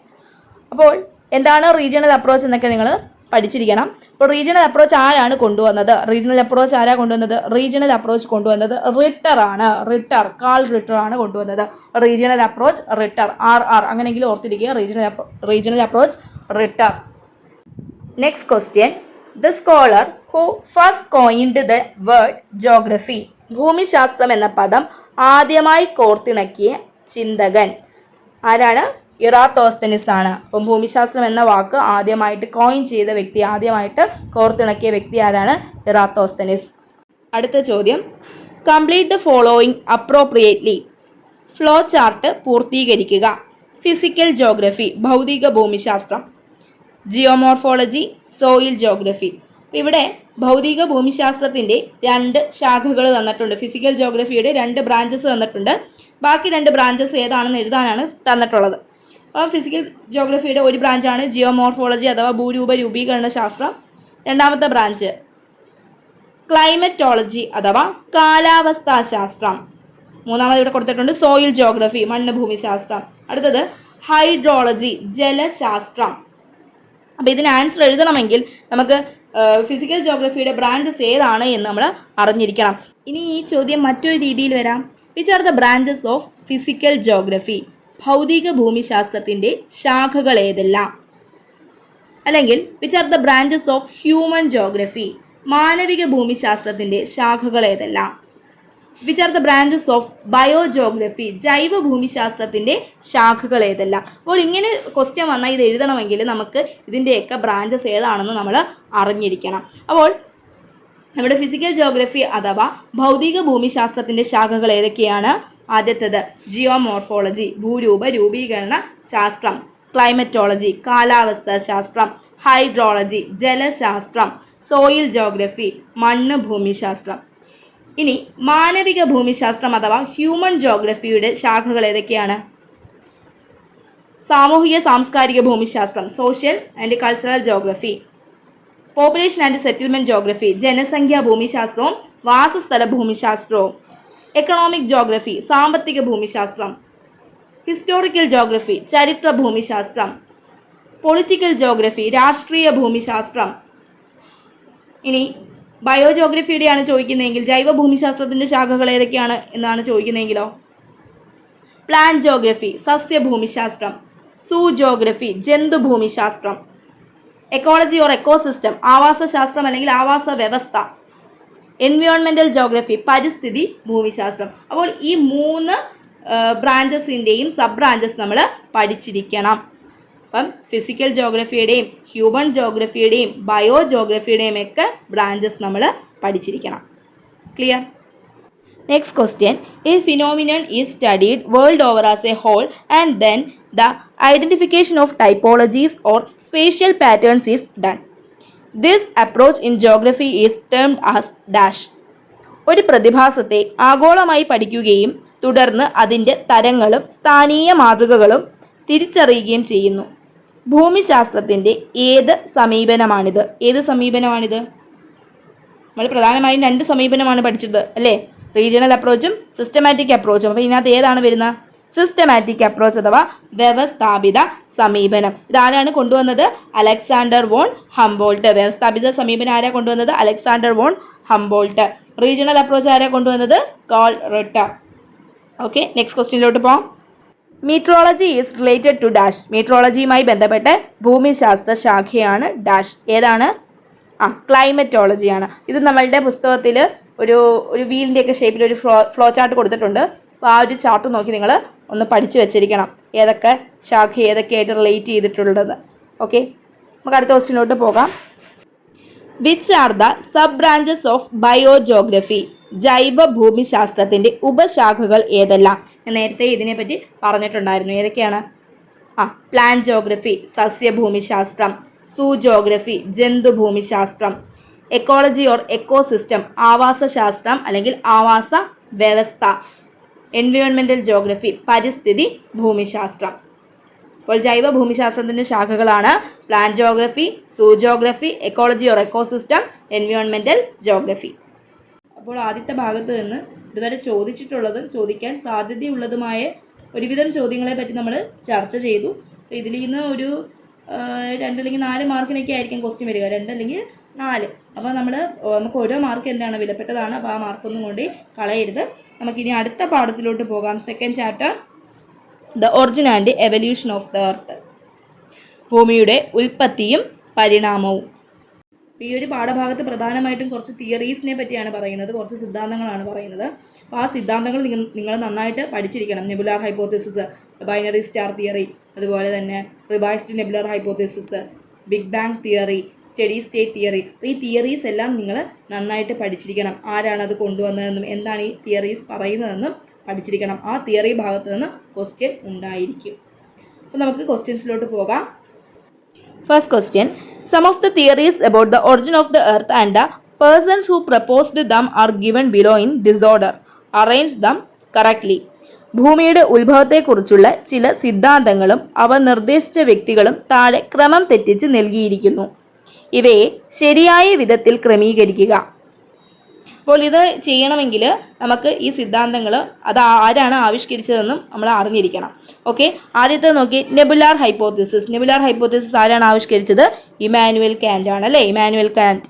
അപ്പോൾ എന്താണ് റീജിയണൽ അപ്രോച്ച് എന്നൊക്കെ നിങ്ങൾ പഠിച്ചിരിക്കണം. അപ്പോൾ റീജിയണൽ അപ്രോച്ച് ആരാണ് കൊണ്ടുവന്നത്? റീജിയണൽ അപ്രോച്ച് ആരാ കൊണ്ടുവന്നത്? റീജിയണൽ അപ്രോച്ച് കൊണ്ടുവന്നത് റിട്ടർ ആണ്. കാൾ റിട്ടർ ആണ് കൊണ്ടുവന്നത്. റീജിയണൽ അപ്രോച്ച് റിട്ടർ RR അങ്ങനെയെങ്കിലും ഓർത്തിരിക്കുക. Regional approach Ritter. Next question. The scholar who first coined the word geography. ഭൂമിശാസ്ത്രം എന്ന പദം ആദ്യമായി കോർത്തിണക്കിയ ചിന്തകൻ ആരാണ്? ഇറാത്തോസ്തനിസ് ആണ്. അപ്പം ഭൂമിശാസ്ത്രം എന്ന വാക്ക് ആദ്യമായിട്ട് കോയിൻ ചെയ്ത വ്യക്തി, ആദ്യമായിട്ട് കോർത്തിണക്കിയ വ്യക്തി ആരാണ്? ഇറാത്തോസ്തനിസ്. അടുത്ത ചോദ്യം. Complete the following appropriately. Flow chart പൂർത്തീകരിക്കുക. ഫിസിക്കൽ ജോഗ്രഫി ഭൗതിക ഭൂമിശാസ്ത്രം, ജിയോമോർഫോളജി സോയിൽ ജോഗ്രഫി. ഇവിടെ ഭൗതിക ഭൂമിശാസ്ത്രത്തിൻ്റെ 2 ശാഖകൾ തന്നിട്ടുണ്ട്. ഫിസിക്കൽ ജോഗ്രഫിയുടെ 2 ബ്രാഞ്ചസ് തന്നിട്ടുണ്ട്. ബാക്കി 2 ബ്രാഞ്ചസ് ഏതാണെന്ന് എഴുതാനാണ് തന്നിട്ടുള്ളത്. അപ്പം ഫിസിക്കൽ ജോഗ്രഫിയുടെ ഒരു ബ്രാഞ്ചാണ് ജിയോമോർഫോളജി അഥവാ ഭൂരൂപ രൂപീകരണ ശാസ്ത്രം. രണ്ടാമത്തെ ബ്രാഞ്ച് ക്ലൈമറ്റോളജി അഥവാ കാലാവസ്ഥാ ശാസ്ത്രം. മൂന്നാമത് ഇവിടെ കൊടുത്തിട്ടുണ്ട് സോയിൽ ജോഗ്രഫി മണ്ണ് ഭൂമിശാസ്ത്രം. അടുത്തത് ഹൈഡ്രോളജി ജലശാസ്ത്രം. അപ്പോൾ ഇതിന് ആൻസർ എഴുതണമെങ്കിൽ നമുക്ക് ഫിസിക്കൽ ജോഗ്രഫിയുടെ ബ്രാഞ്ചസ് ഏതാണ് എന്ന് നമ്മൾ അറിഞ്ഞിരിക്കണം. ഇനി ഈ ചോദ്യം മറ്റൊരു രീതിയിൽ വരാം. Which are the branches of physical geography? ഭൗതിക ഭൂമിശാസ്ത്രത്തിൻ്റെ ശാഖകൾ ഏതെല്ലാം? അല്ലെങ്കിൽ which are the branches of human geography? മാനവിക ഭൂമിശാസ്ത്രത്തിൻ്റെ ശാഖകൾ ഏതെല്ലാം? Which are the branches of bio geography? ജൈവ ഭൂമിശാസ്ത്രത്തിൻ്റെ ശാഖകൾ ഏതെല്ലാം? അപ്പോൾ ഇങ്ങനെ ക്വസ്റ്റ്യൻ വന്നാൽ ഇത് എഴുതണമെങ്കിൽ നമുക്ക് ഇതിൻ്റെയൊക്കെ ബ്രാഞ്ചസ് ഏതാണെന്ന് നമ്മൾ അറിഞ്ഞിരിക്കണം. അപ്പോൾ നമ്മുടെ ഫിസിക്കൽ ജോഗ്രഫി അഥവാ ഭൗതിക ഭൂമിശാസ്ത്രത്തിൻ്റെ ശാഖകൾ ഏതൊക്കെയാണ്? ആദ്യത്തേത് ജിയോമോർഫോളജി ഭൂരൂപ രൂപീകരണ ശാസ്ത്രം, ക്ലൈമറ്റോളജി കാലാവസ്ഥാ ശാസ്ത്രം, ഹൈഡ്രോളജി ജലശാസ്ത്രം, സോയിൽ ജോഗ്രഫി മണ്ണ് ഭൂമിശാസ്ത്രം. ഇനി മാനവിക ഭൂമിശാസ്ത്രം അഥവാ ഹ്യൂമൻ ജോഗ്രഫിയുടെ ശാഖകൾ ഏതൊക്കെയാണ്? സാമൂഹിക സാംസ്കാരിക ഭൂമിശാസ്ത്രം social and cultural geography, population and settlement geography ജനസംഖ്യാ ഭൂമിശാസ്ത്രവും വാസസ്ഥല ഭൂമിശാസ്ത്രവും, എക്കണോമിക് ജോഗ്രഫി സാമ്പത്തിക ഭൂമിശാസ്ത്രം, ഹിസ്റ്റോറിക്കൽ ജോഗ്രഫി ചരിത്ര ഭൂമിശാസ്ത്രം, പൊളിറ്റിക്കൽ ജോഗ്രഫി രാഷ്ട്രീയ ഭൂമിശാസ്ത്രം. ഇനി ബയോജോഗ്രഫിയുടെയാണ് ചോദിക്കുന്നതെങ്കിൽ ജൈവ ഭൂമിശാസ്ത്രത്തിൻ്റെ ശാഖകൾ ഏതൊക്കെയാണ് എന്നാണ് ചോദിക്കുന്നതെങ്കിലോ പ്ലാന്റ് ജോഗ്രഫി സസ്യഭൂമിശാസ്ത്രം, സൂ ജോഗ്രഫി ജന്തുഭൂമിശാസ്ത്രം, എക്കോളജി ഓർ എക്കോസിസ്റ്റം ആവാസശാസ്ത്രം അല്ലെങ്കിൽ ആവാസ വ്യവസ്ഥ, എൻവയോൺമെൻറ്റൽ ജോഗ്രഫി പരിസ്ഥിതി ഭൂമിശാസ്ത്രം. അപ്പോൾ ഈ 3 ബ്രാഞ്ചസിൻ്റെയും സബ് ബ്രാഞ്ചസ് നമ്മൾ പഠിച്ചിരിക്കണം. അപ്പം ഫിസിക്കൽ ജോഗ്രഫിയുടെയും ഹ്യൂമൻ ജോഗ്രഫിയുടെയും ബയോ ജോഗ്രഫിയുടെയും ഒക്കെ ബ്രാഞ്ചസ് നമ്മൾ പഠിച്ചിരിക്കണം. Clear? Next question. A phenomenon is studied world over as a whole and then the identification of typologies or spatial patterns is done. This approach in geography is termed as dash. ഒരു പ്രതിഭാസത്തെ ആഗോളമായി പഠിക്കുകയും തുടർന്ന് അതിൻ്റെ തരങ്ങളും സ്ഥാനീയ മാതൃകകളും തിരിച്ചറിയുകയും ചെയ്യുന്നു. ഭൂമിശാസ്ത്രത്തിൻ്റെ ഏത് സമീപനമാണിത്? ഏത് സമീപനമാണിത്? നമ്മൾ പ്രധാനമായും 2 സമീപനമാണ് പഠിച്ചത് അല്ലേ? റീജിയണൽ അപ്രോച്ചും സിസ്റ്റമാറ്റിക് അപ്രോച്ചും. അപ്പോൾ ഇതിനകത്ത് ഏതാണ് വരുന്നത്? സിസ്റ്റമാറ്റിക് അപ്രോച്ച് അഥവാ വ്യവസ്ഥാപിത സമീപനം. ഇതാരാണ് കൊണ്ടുവന്നത്? Alexander von Humboldt. വ്യവസ്ഥാപിത സമീപനം ആരാ കൊണ്ടുവന്നത്? Alexander von Humboldt. Regional approach ആരാ കൊണ്ടുവന്നത്? Carl Ritter. ഓക്കെ, നെക്സ്റ്റ് ക്വസ്റ്റ്യനിലോട്ട് പോകാം. Meteorology is related to dash. മീട്രോളജിയുമായി ബന്ധപ്പെട്ട് ഭൂമിശാസ്ത്ര ശാഖയാണ് ഡാഷ്. ഏതാണ്? ക്ലൈമറ്റോളജിയാണ്. ഇത് നമ്മളുടെ പുസ്തകത്തിൽ ഒരു വീലിൻ്റെയൊക്കെ ഷേപ്പിൽ ഒരു ഫ്ലോ ചാർട്ട് കൊടുത്തിട്ടുണ്ട്. അപ്പോൾ ആ ഒരു ചാർട്ട് നോക്കി നിങ്ങൾ ഒന്ന് പഠിച്ചു വെച്ചിരിക്കണം ഏതൊക്കെ ശാഖ ഏതൊക്കെയായിട്ട് റിലേറ്റ് ചെയ്തിട്ടുള്ളത്. ഓക്കെ, നമുക്ക് അടുത്ത ക്വസ്റ്റ്യനിലോട്ട് പോകാം. Which are the sub branches of bio geography? ജൈവ ഭൂമിശാസ്ത്രത്തിൻ്റെ ഉപശാഖകൾ ഏതെല്ലാം? ഞാൻ നേരത്തെ ഇതിനെപ്പറ്റി പറഞ്ഞിട്ടുണ്ടായിരുന്നു. ഏതൊക്കെയാണ്? പ്ലാന്റ് ജോഗ്രഫി സസ്യഭൂമിശാസ്ത്രം, സൂ ജോഗ്രഫി ജന്തുഭൂമിശാസ്ത്രം, എക്കോളജി ഓർ എക്കോസിസ്റ്റം ആവാസശാസ്ത്രം അല്ലെങ്കിൽ ആവാസ വ്യവസ്ഥ, എൻവയോൺമെൻറ്റൽ ജോഗ്രഫി പരിസ്ഥിതി ഭൂമിശാസ്ത്രം. അപ്പോൾ ജൈവ ഭൂമിശാസ്ത്രത്തിൻ്റെ ശാഖകളാണ് plant geography, zoo geography, ecology or ecosystem, environmental geography. അപ്പോൾ ആദ്യത്തെ ഭാഗത്ത് നിന്ന് ഇതുവരെ ചോദിച്ചിട്ടുള്ളതും ചോദിക്കാൻ സാധ്യതയുള്ളതുമായ ഒരുവിധം ചോദ്യങ്ങളെ പറ്റി നമ്മൾ ചർച്ച ചെയ്തു. ഇതിൽ നിന്ന് ഒരു 2 അല്ലെങ്കിൽ 4 മാർക്കിനൊക്കെ ആയിരിക്കും ക്വസ്റ്റ്യൻ വരിക, 2 അല്ലെങ്കിൽ 4. അപ്പോൾ നമുക്ക് ഓരോ മാർക്ക് എന്താണ് വിലപ്പെട്ടതാണ്. അപ്പോൾ ആ മാർക്കൊന്നും കൊണ്ട് കളയരുത്. നമുക്കിനി അടുത്ത പാഠത്തിലോട്ട് പോകാം. Second chapter the origin and evolution of the earth. ഭൂമിയുടെ ഉൽപ്പത്തിയും പരിണാമവും. ഈ ഒരു പാഠഭാഗത്ത് പ്രധാനമായിട്ടും കുറച്ച് തിയറീസിനെ പറ്റിയാണ് പറയുന്നത്, കുറച്ച് സിദ്ധാന്തങ്ങളാണ് പറയുന്നത്. അപ്പോൾ ആ സിദ്ധാന്തങ്ങൾ നിങ്ങൾ നന്നായിട്ട് പഠിച്ചിരിക്കണം. Nebular hypothesis, binary star theory, അതുപോലെ തന്നെ revised nebular hypothesis, big bang theory, steady state theory. അപ്പോൾ ഈ തിയറീസ് എല്ലാം നിങ്ങൾ നന്നായിട്ട് പഠിച്ചിരിക്കണം. ആരാണത് കൊണ്ടുവന്നതെന്നും എന്താണ് ഈ തിയറീസ് പറയുന്നതെന്നും പഠിച്ചിരിക്കണം. ആ തിയറി ഭാഗത്ത് നിന്ന് ക്വസ്റ്റ്യൻ ഉണ്ടായിരിക്കും. അപ്പോൾ നമുക്ക് ക്വസ്റ്റ്യൻസിലോട്ട് പോകാം. First question. Some of the theories about the origin of the earth and the Persons who proposed them are given below in disorder. Arrange them correctly. ഭൂമിയുടെ ഉത്ഭവത്തെക്കുറിച്ചുള്ള ചില സിദ്ധാന്തങ്ങളും അവ നിർദ്ദേശിച്ച വ്യക്തികളും താഴെ ക്രമം തെറ്റിച്ച് നൽകിയിരിക്കുന്നു. ഇവയെ ശരിയായ വിധത്തിൽ ക്രമീകരിക്കുക. അപ്പോൾ ഇത് ചെയ്യണമെങ്കിൽ നമുക്ക് ഈ സിദ്ധാന്തങ്ങൾ അത് ആരാണ് ആവിഷ്കരിച്ചതെന്നും നമ്മൾ അറിഞ്ഞിരിക്കണം. ഓക്കെ, ആദ്യത്തെ നോക്കി, നെബുലാർ ഹൈപ്പോത്തിസിസ്. നെബുലാർ ഹൈപ്പോത്തിസിസ് ആരാണ് ആവിഷ്കരിച്ചത്? ഇമാനുവൽ കാന്റ് ആണ് അല്ലേ? Immanuel Kant.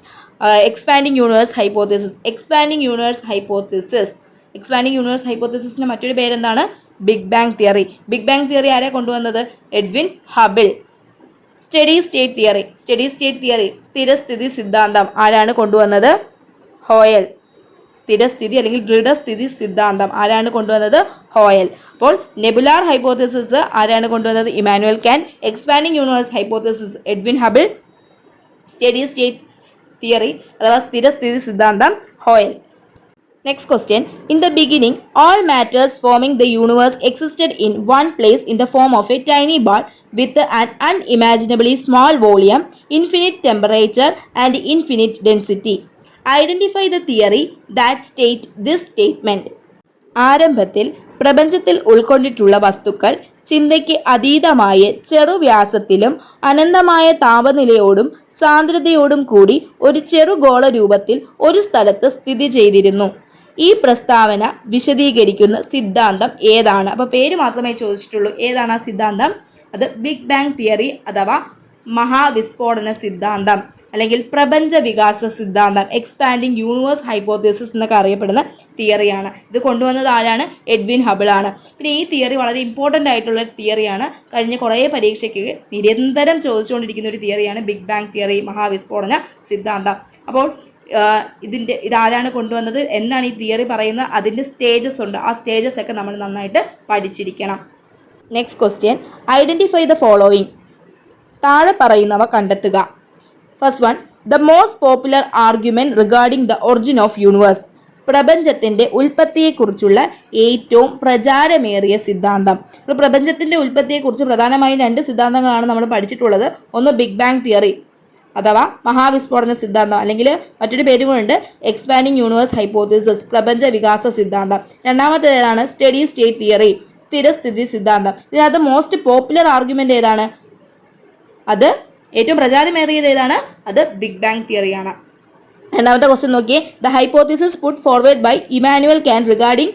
Expanding universe hypothesis. Expanding universe hypothesis. Expanding universe ഹൈപ്പോത്തിസിസിന്റെ മറ്റൊരു പേരെന്താണ്? Big bang theory. Big bang theory ആരെ കൊണ്ടുവന്നത്? Edwin Hubble. Steady state theory. Steady state theory, സ്ഥിരസ്ഥിതി സിദ്ധാന്തം ആരാണ് കൊണ്ടുവന്നത്? ഹോയൽ. സ്ഥിരസ്ഥിതി അല്ലെങ്കിൽ ദൃഢസ്ഥിതി സിദ്ധാന്തം ആരാണ് കൊണ്ടുവന്നത്? ഹോയൽ. അപ്പോൾ നെബുലാർ ഹൈപ്പോത്തിസിസ് ആരാണ് കൊണ്ടുവന്നത്? Emmanuel Kant. Expanding universe hypothesis Edwin Hubble. Steady state theory അഥവാ സ്ഥിരസ്ഥിതി സിദ്ധാന്തം Hoyle. Next question. In the beginning, all matters forming the universe existed in one place in the form of a tiny ball with an unimaginably small volume, infinite temperature and infinite density. Identify the theory that state this statement. ആരംഭത്തിൽ പ്രപഞ്ചത്തിൽ ഉൾക്കൊണ്ടിട്ടുള്ള വസ്തുക്കൾ ചിന്തയ്ക്ക് അതീതമായ ചെറുവ്യാസത്തിലും അനന്തമായ താപനിലയോടും സാന്ദ്രതയോടും കൂടി ഒരു ചെറുഗോള രൂപത്തിൽ ഒരു സ്ഥലത്ത് സ്ഥിതി ചെയ്തിരുന്നു. ഈ പ്രസ്താവന വിശദീകരിക്കുന്ന സിദ്ധാന്തം ഏതാണ്? അപ്പോൾ പേര് മാത്രമേ ചോദിച്ചിട്ടുള്ളൂ. ഏതാണ് ആ സിദ്ധാന്തം? അത് ബിഗ് ബാങ് തിയറി അഥവാ മഹാവിസ്ഫോടന സിദ്ധാന്തം അല്ലെങ്കിൽ പ്രപഞ്ച വികാസ സിദ്ധാന്തം, എക്സ്പാൻഡിങ് യൂണിവേഴ്സ് ഹൈപ്പോത്തിസിസ് എന്നൊക്കെ അറിയപ്പെടുന്ന തിയറിയാണ്. ഇത് കൊണ്ടുവന്നത് ആരാണ്? എഡ്വിൻ ഹബിൾ ആണ്. പിന്നെ ഈ തിയറി വളരെ ഇമ്പോർട്ടൻ്റ് ആയിട്ടുള്ള തിയറിയാണ്. കഴിഞ്ഞ കുറേ പരീക്ഷയ്ക്ക് നിരന്തരം ചോദിച്ചുകൊണ്ടിരിക്കുന്ന ഒരു തിയറിയാണ് ബിഗ് ബാങ് തിയറി, മഹാവിസ്ഫോടന സിദ്ധാന്തം. അപ്പോൾ ഇതാരാണ് കൊണ്ടുവന്നത്, എന്നാണ് ഈ തിയറി പറയുന്നത്, അതിൻ്റെ സ്റ്റേജസ് ഉണ്ട്. ആ സ്റ്റേജസ് ഒക്കെ നമ്മൾ നന്നായിട്ട് പഠിച്ചിരിക്കണം. Next question. Identify the following. താഴെ പറയുന്നവ കണ്ടെത്തുക. First one, the most popular argument regarding the origin of universe. പ്രപഞ്ചത്തിൻ്റെ ഉൽപ്പത്തിയെക്കുറിച്ചുള്ള ഏറ്റവും പ്രചാരമേറിയ സിദ്ധാന്തം. ഇപ്പോൾ പ്രപഞ്ചത്തിൻ്റെ ഉൽപ്പത്തിയെക്കുറിച്ച് പ്രധാനമായും രണ്ട് സിദ്ധാന്തങ്ങളാണ് നമ്മൾ പഠിച്ചിട്ടുള്ളത്. ഒന്ന് ബിഗ് ബാങ് തിയറി അഥവാ മഹാവിസ്ഫോടന സിദ്ധാന്തം, അല്ലെങ്കിൽ മറ്റൊരു പേരുമുണ്ട് എക്സ്പാൻഡിങ് യൂണിവേഴ്സ് ഹൈപ്പോത്തിസിസ്, പ്രപഞ്ച വികാസ സിദ്ധാന്തം. രണ്ടാമത്തേത് ഏതാണ്? സ്റ്റഡി സ്റ്റേറ്റ് തിയറി, സ്ഥിരസ്ഥിതി സിദ്ധാന്തം. ഇതിനകത്ത് മോസ്റ്റ് പോപ്പുലർ ആർഗ്യുമെന്റ് ഏതാണ്? അത് ഏറ്റവും പ്രചാരമേറിയത് ഏതാണ്? അത് ബിഗ് ബാങ് തിയറിയാണ്. രണ്ടാമത്തെ ക്വസ്റ്റ്യൻ നോക്കിയേ. The hypothesis put forward by Immanuel Kant regarding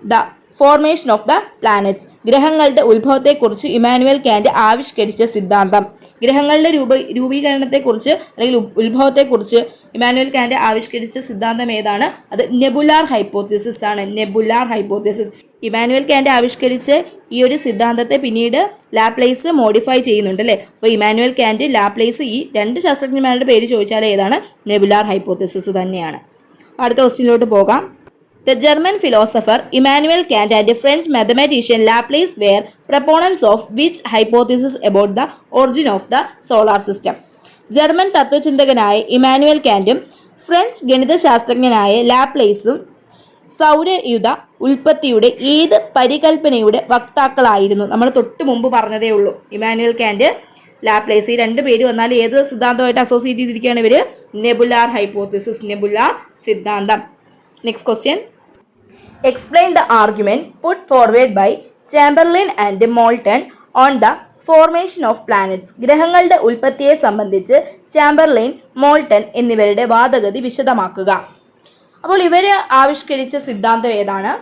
the formation of the planets. ഗ്രഹങ്ങളുടെ ഉത്ഭവത്തെക്കുറിച്ച് ഇമാനുവൽ കാന്റ് ആവിഷ്കരിച്ച സിദ്ധാന്തം. ഗ്രഹങ്ങളുടെ രൂപീകരണത്തെക്കുറിച്ച് അല്ലെങ്കിൽ ഉത്ഭവത്തെക്കുറിച്ച് ഇമാനുവൽ കാന്റ് ആവിഷ്കരിച്ച സിദ്ധാന്തം ഏതാണ്? അത് നെബുലാർ ഹൈപ്പോത്തിസിസ് ആണ്. നെബുലാർ ഹൈപ്പോത്തിസിസ്. ഇമാനുവൽ കാന്റ് ആവിഷ്കരിച്ച് ഈ ഒരു സിദ്ധാന്തത്തെ പിന്നീട് ലാപ്ലേസ് മോഡിഫൈ ചെയ്യുന്നുണ്ട് അല്ലേ? അപ്പോൾ ഇമാനുവൽ കാന്റ്, ലാപ്ലേസ്, ഈ രണ്ട് ശാസ്ത്രജ്ഞന്മാരുടെ പേര് ചോദിച്ചാൽ ഏതാണ്? നെബുലാർ ഹൈപ്പോത്തിസിസ് തന്നെയാണ്. അടുത്ത ക്വസ്റ്റ്യനിലോട്ട് പോകാം. The German philosopher Immanuel Kant and French mathematician Laplace were proponents of which hypothesis about the origin of the solar system? German തത്വചിന്തകനായ ഇമാനുവൽ കാന്റും ഫ്രഞ്ച് ഗണിതശാസ്ത്രജ്ഞനായ ലാപ്ലേസും സൗരയുധ ഉൽപ്പത്തിയുടെ ഏത് പരികൽപ്പനയുടെ വക്താക്കളായിരുന്നു? നമ്മൾ തൊട്ട് മുമ്പ് പറഞ്ഞതേ ഉള്ളൂ. ഇമാനുവൽ കാന്റ്, ലാപ്ലേസ്, ഈ രണ്ട് പേര് വന്നാൽ ഏത് സിദ്ധാന്തമായിട്ട് അസോസിയേറ്റ് ചെയ്തിരിക്കുകയാണ് ഇവർ? നെബുലാർ ഹൈപ്പോത്തിസിസ്, നെബുലാർ സിദ്ധാന്തം. Next question. Explain the argument put forward by Chamberlain and Moulton on the formation of planets. ഗ്രഹങ്ങളുടെ ഉൽപ്പത്തിയെ സംബന്ധിച്ച് ചാമ്പർലൈൻ, മോൾട്ടൺ എന്നിവരുടെ വാദഗതി വിശദമാക്കുക. അപ്പോൾ ഇവർ ആവിഷ്കരിച്ച സിദ്ധാന്തം ഏതാണ്?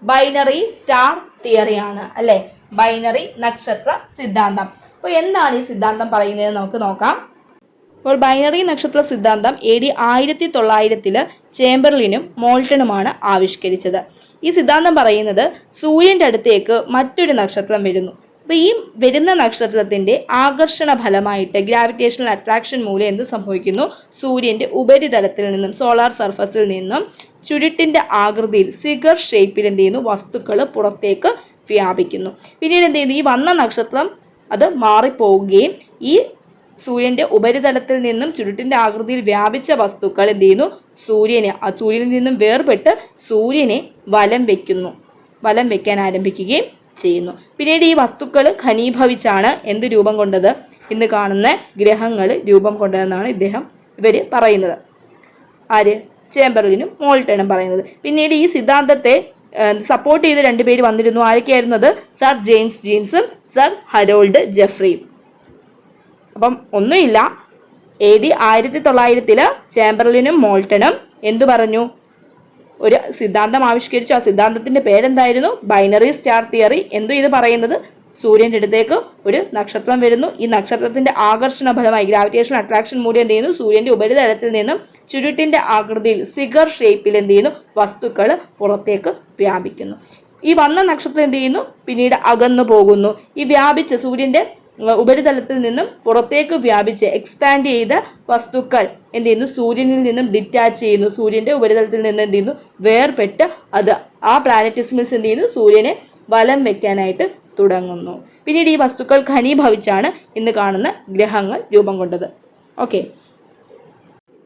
ബൈനറി സ്റ്റാർ തിയറിയാണ് അല്ലേ? ബൈനറി നക്ഷത്ര സിദ്ധാന്തം. അപ്പോൾ എന്താണ് ഈ സിദ്ധാന്തം പറയുന്നത് നമുക്ക് നോക്കാം. അപ്പോൾ ബൈനറി നക്ഷത്ര സിദ്ധാന്തം AD 1900 ചേംബർലിനും മോൾട്ടണുമാണ് ആവിഷ്കരിച്ചത്. ഈ സിദ്ധാന്തം പറയുന്നത് സൂര്യൻ്റെ അടുത്തേക്ക് മറ്റൊരു നക്ഷത്രം വരുന്നു. അപ്പോൾ ഈ വരുന്ന നക്ഷത്രത്തിൻ്റെ ആകർഷണ ഫലമായിട്ട് ഗ്രാവിറ്റേഷണൽ അട്രാക്ഷൻ മൂലം എന്ത് സംഭവിക്കുന്നു? സൂര്യൻ്റെ ഉപരിതലത്തിൽ നിന്നും, സോളാർ സർഫസിൽ നിന്നും ചുരുട്ടിൻ്റെ ആകൃതിയിൽ സിഗർ ഷേപ്പിൽ എന്ത് ചെയ്യുന്നു? വസ്തുക്കൾ പുറത്തേക്ക് വ്യാപിക്കുന്നു. പിന്നീട് എന്ത് ചെയ്യുന്നു? ഈ വന്ന നക്ഷത്രം അത് മാറിപ്പോവുകയും ഈ സൂര്യൻ്റെ ഉപരിതലത്തിൽ നിന്നും ചുരുട്ടിൻ്റെ ആകൃതിയിൽ വ്യാപിച്ച വസ്തുക്കൾ എന്ത് ചെയ്യുന്നു? സൂര്യനിൽ നിന്നും വേർപെട്ട് സൂര്യനെ വലം വയ്ക്കാൻ ആരംഭിക്കുകയും ചെയ്യുന്നു. പിന്നീട് ഈ വസ്തുക്കൾ ഘനീഭവിച്ചാണ് എന്ത് രൂപം കൊണ്ടത്? ഇന്ന് കാണുന്ന ഗ്രഹങ്ങൾ രൂപം കൊണ്ടതെന്നാണ് ഇവർ പറയുന്നത്. ആര്? ചേംബർലിനും മോൾട്ടണും പറയുന്നത്. പിന്നീട് ഈ സിദ്ധാന്തത്തെ സപ്പോർട്ട് ചെയ്ത് രണ്ടുപേര് വന്നിരുന്നു. ആരൊക്കെയായിരുന്നത്? സർ ജെയിംസ് ജീൻസും സർ ഹരോൾഡ് ജെഫ്രിയും. അപ്പം ഒന്നുമില്ല, AD 1900 ചേംബർലിനും മോൾട്ടണും എന്തു പറഞ്ഞു? ഒരു സിദ്ധാന്തം ആവിഷ്കരിച്ചു. ആ സിദ്ധാന്തത്തിന്റെ പേരെന്തായിരുന്നു? Binary star theory. എന്തു ഇത് പറയുന്നത്? സൂര്യന്റെ അടുത്തേക്ക് ഒരു നക്ഷത്രം വരുന്നു. ഈ നക്ഷത്രത്തിന്റെ ആകർഷണ ഫലമായി ഗ്രാവിറ്റേഷണൽ അട്രാക്ഷൻ മൂലം എന്ത് ചെയ്യുന്നു? സൂര്യന്റെ ഉപരിതലത്തിൽ നിന്നും ചുരുട്ടിന്റെ ആകൃതിയിൽ സിഗർ ഷേപ്പിൽ എന്ത് ചെയ്യുന്നു? വസ്തുക്കൾ പുറത്തേക്ക് വ്യാപിക്കുന്നു. ഈ വന്ന നക്ഷത്രം എന്ത് ചെയ്യുന്നു? പിന്നീട് അകന്നു പോകുന്നു. ഈ വ്യാപിച്ച സൂര്യന്റെ ഉപരിതലത്തിൽ നിന്നും പുറത്തേക്ക് വ്യാപിച്ച് എക്സ്പാൻഡ് ചെയ്ത വസ്തുക്കൾ എന്ത് ചെയ്യുന്നു? സൂര്യനിൽ നിന്നും ഡിറ്റാച്ച് ചെയ്യുന്നു. സൂര്യന്റെ ഉപരിതലത്തിൽ നിന്ന് എന്ത് ചെയ്യുന്നു? വേർപെട്ട് അത് ആ പ്ലാനറ്റിസ്മിൽസ് എന്ത് ചെയ്യുന്നു? സൂര്യനെ വലം വെക്കാനായിട്ട് തുടങ്ങുന്നു. പിന്നീട് ഈ വസ്തുക്കൾ ഘനീഭവിച്ചാണ് ഇന്ന് കാണുന്ന ഗ്രഹങ്ങൾ രൂപം കൊണ്ടത്. Okay,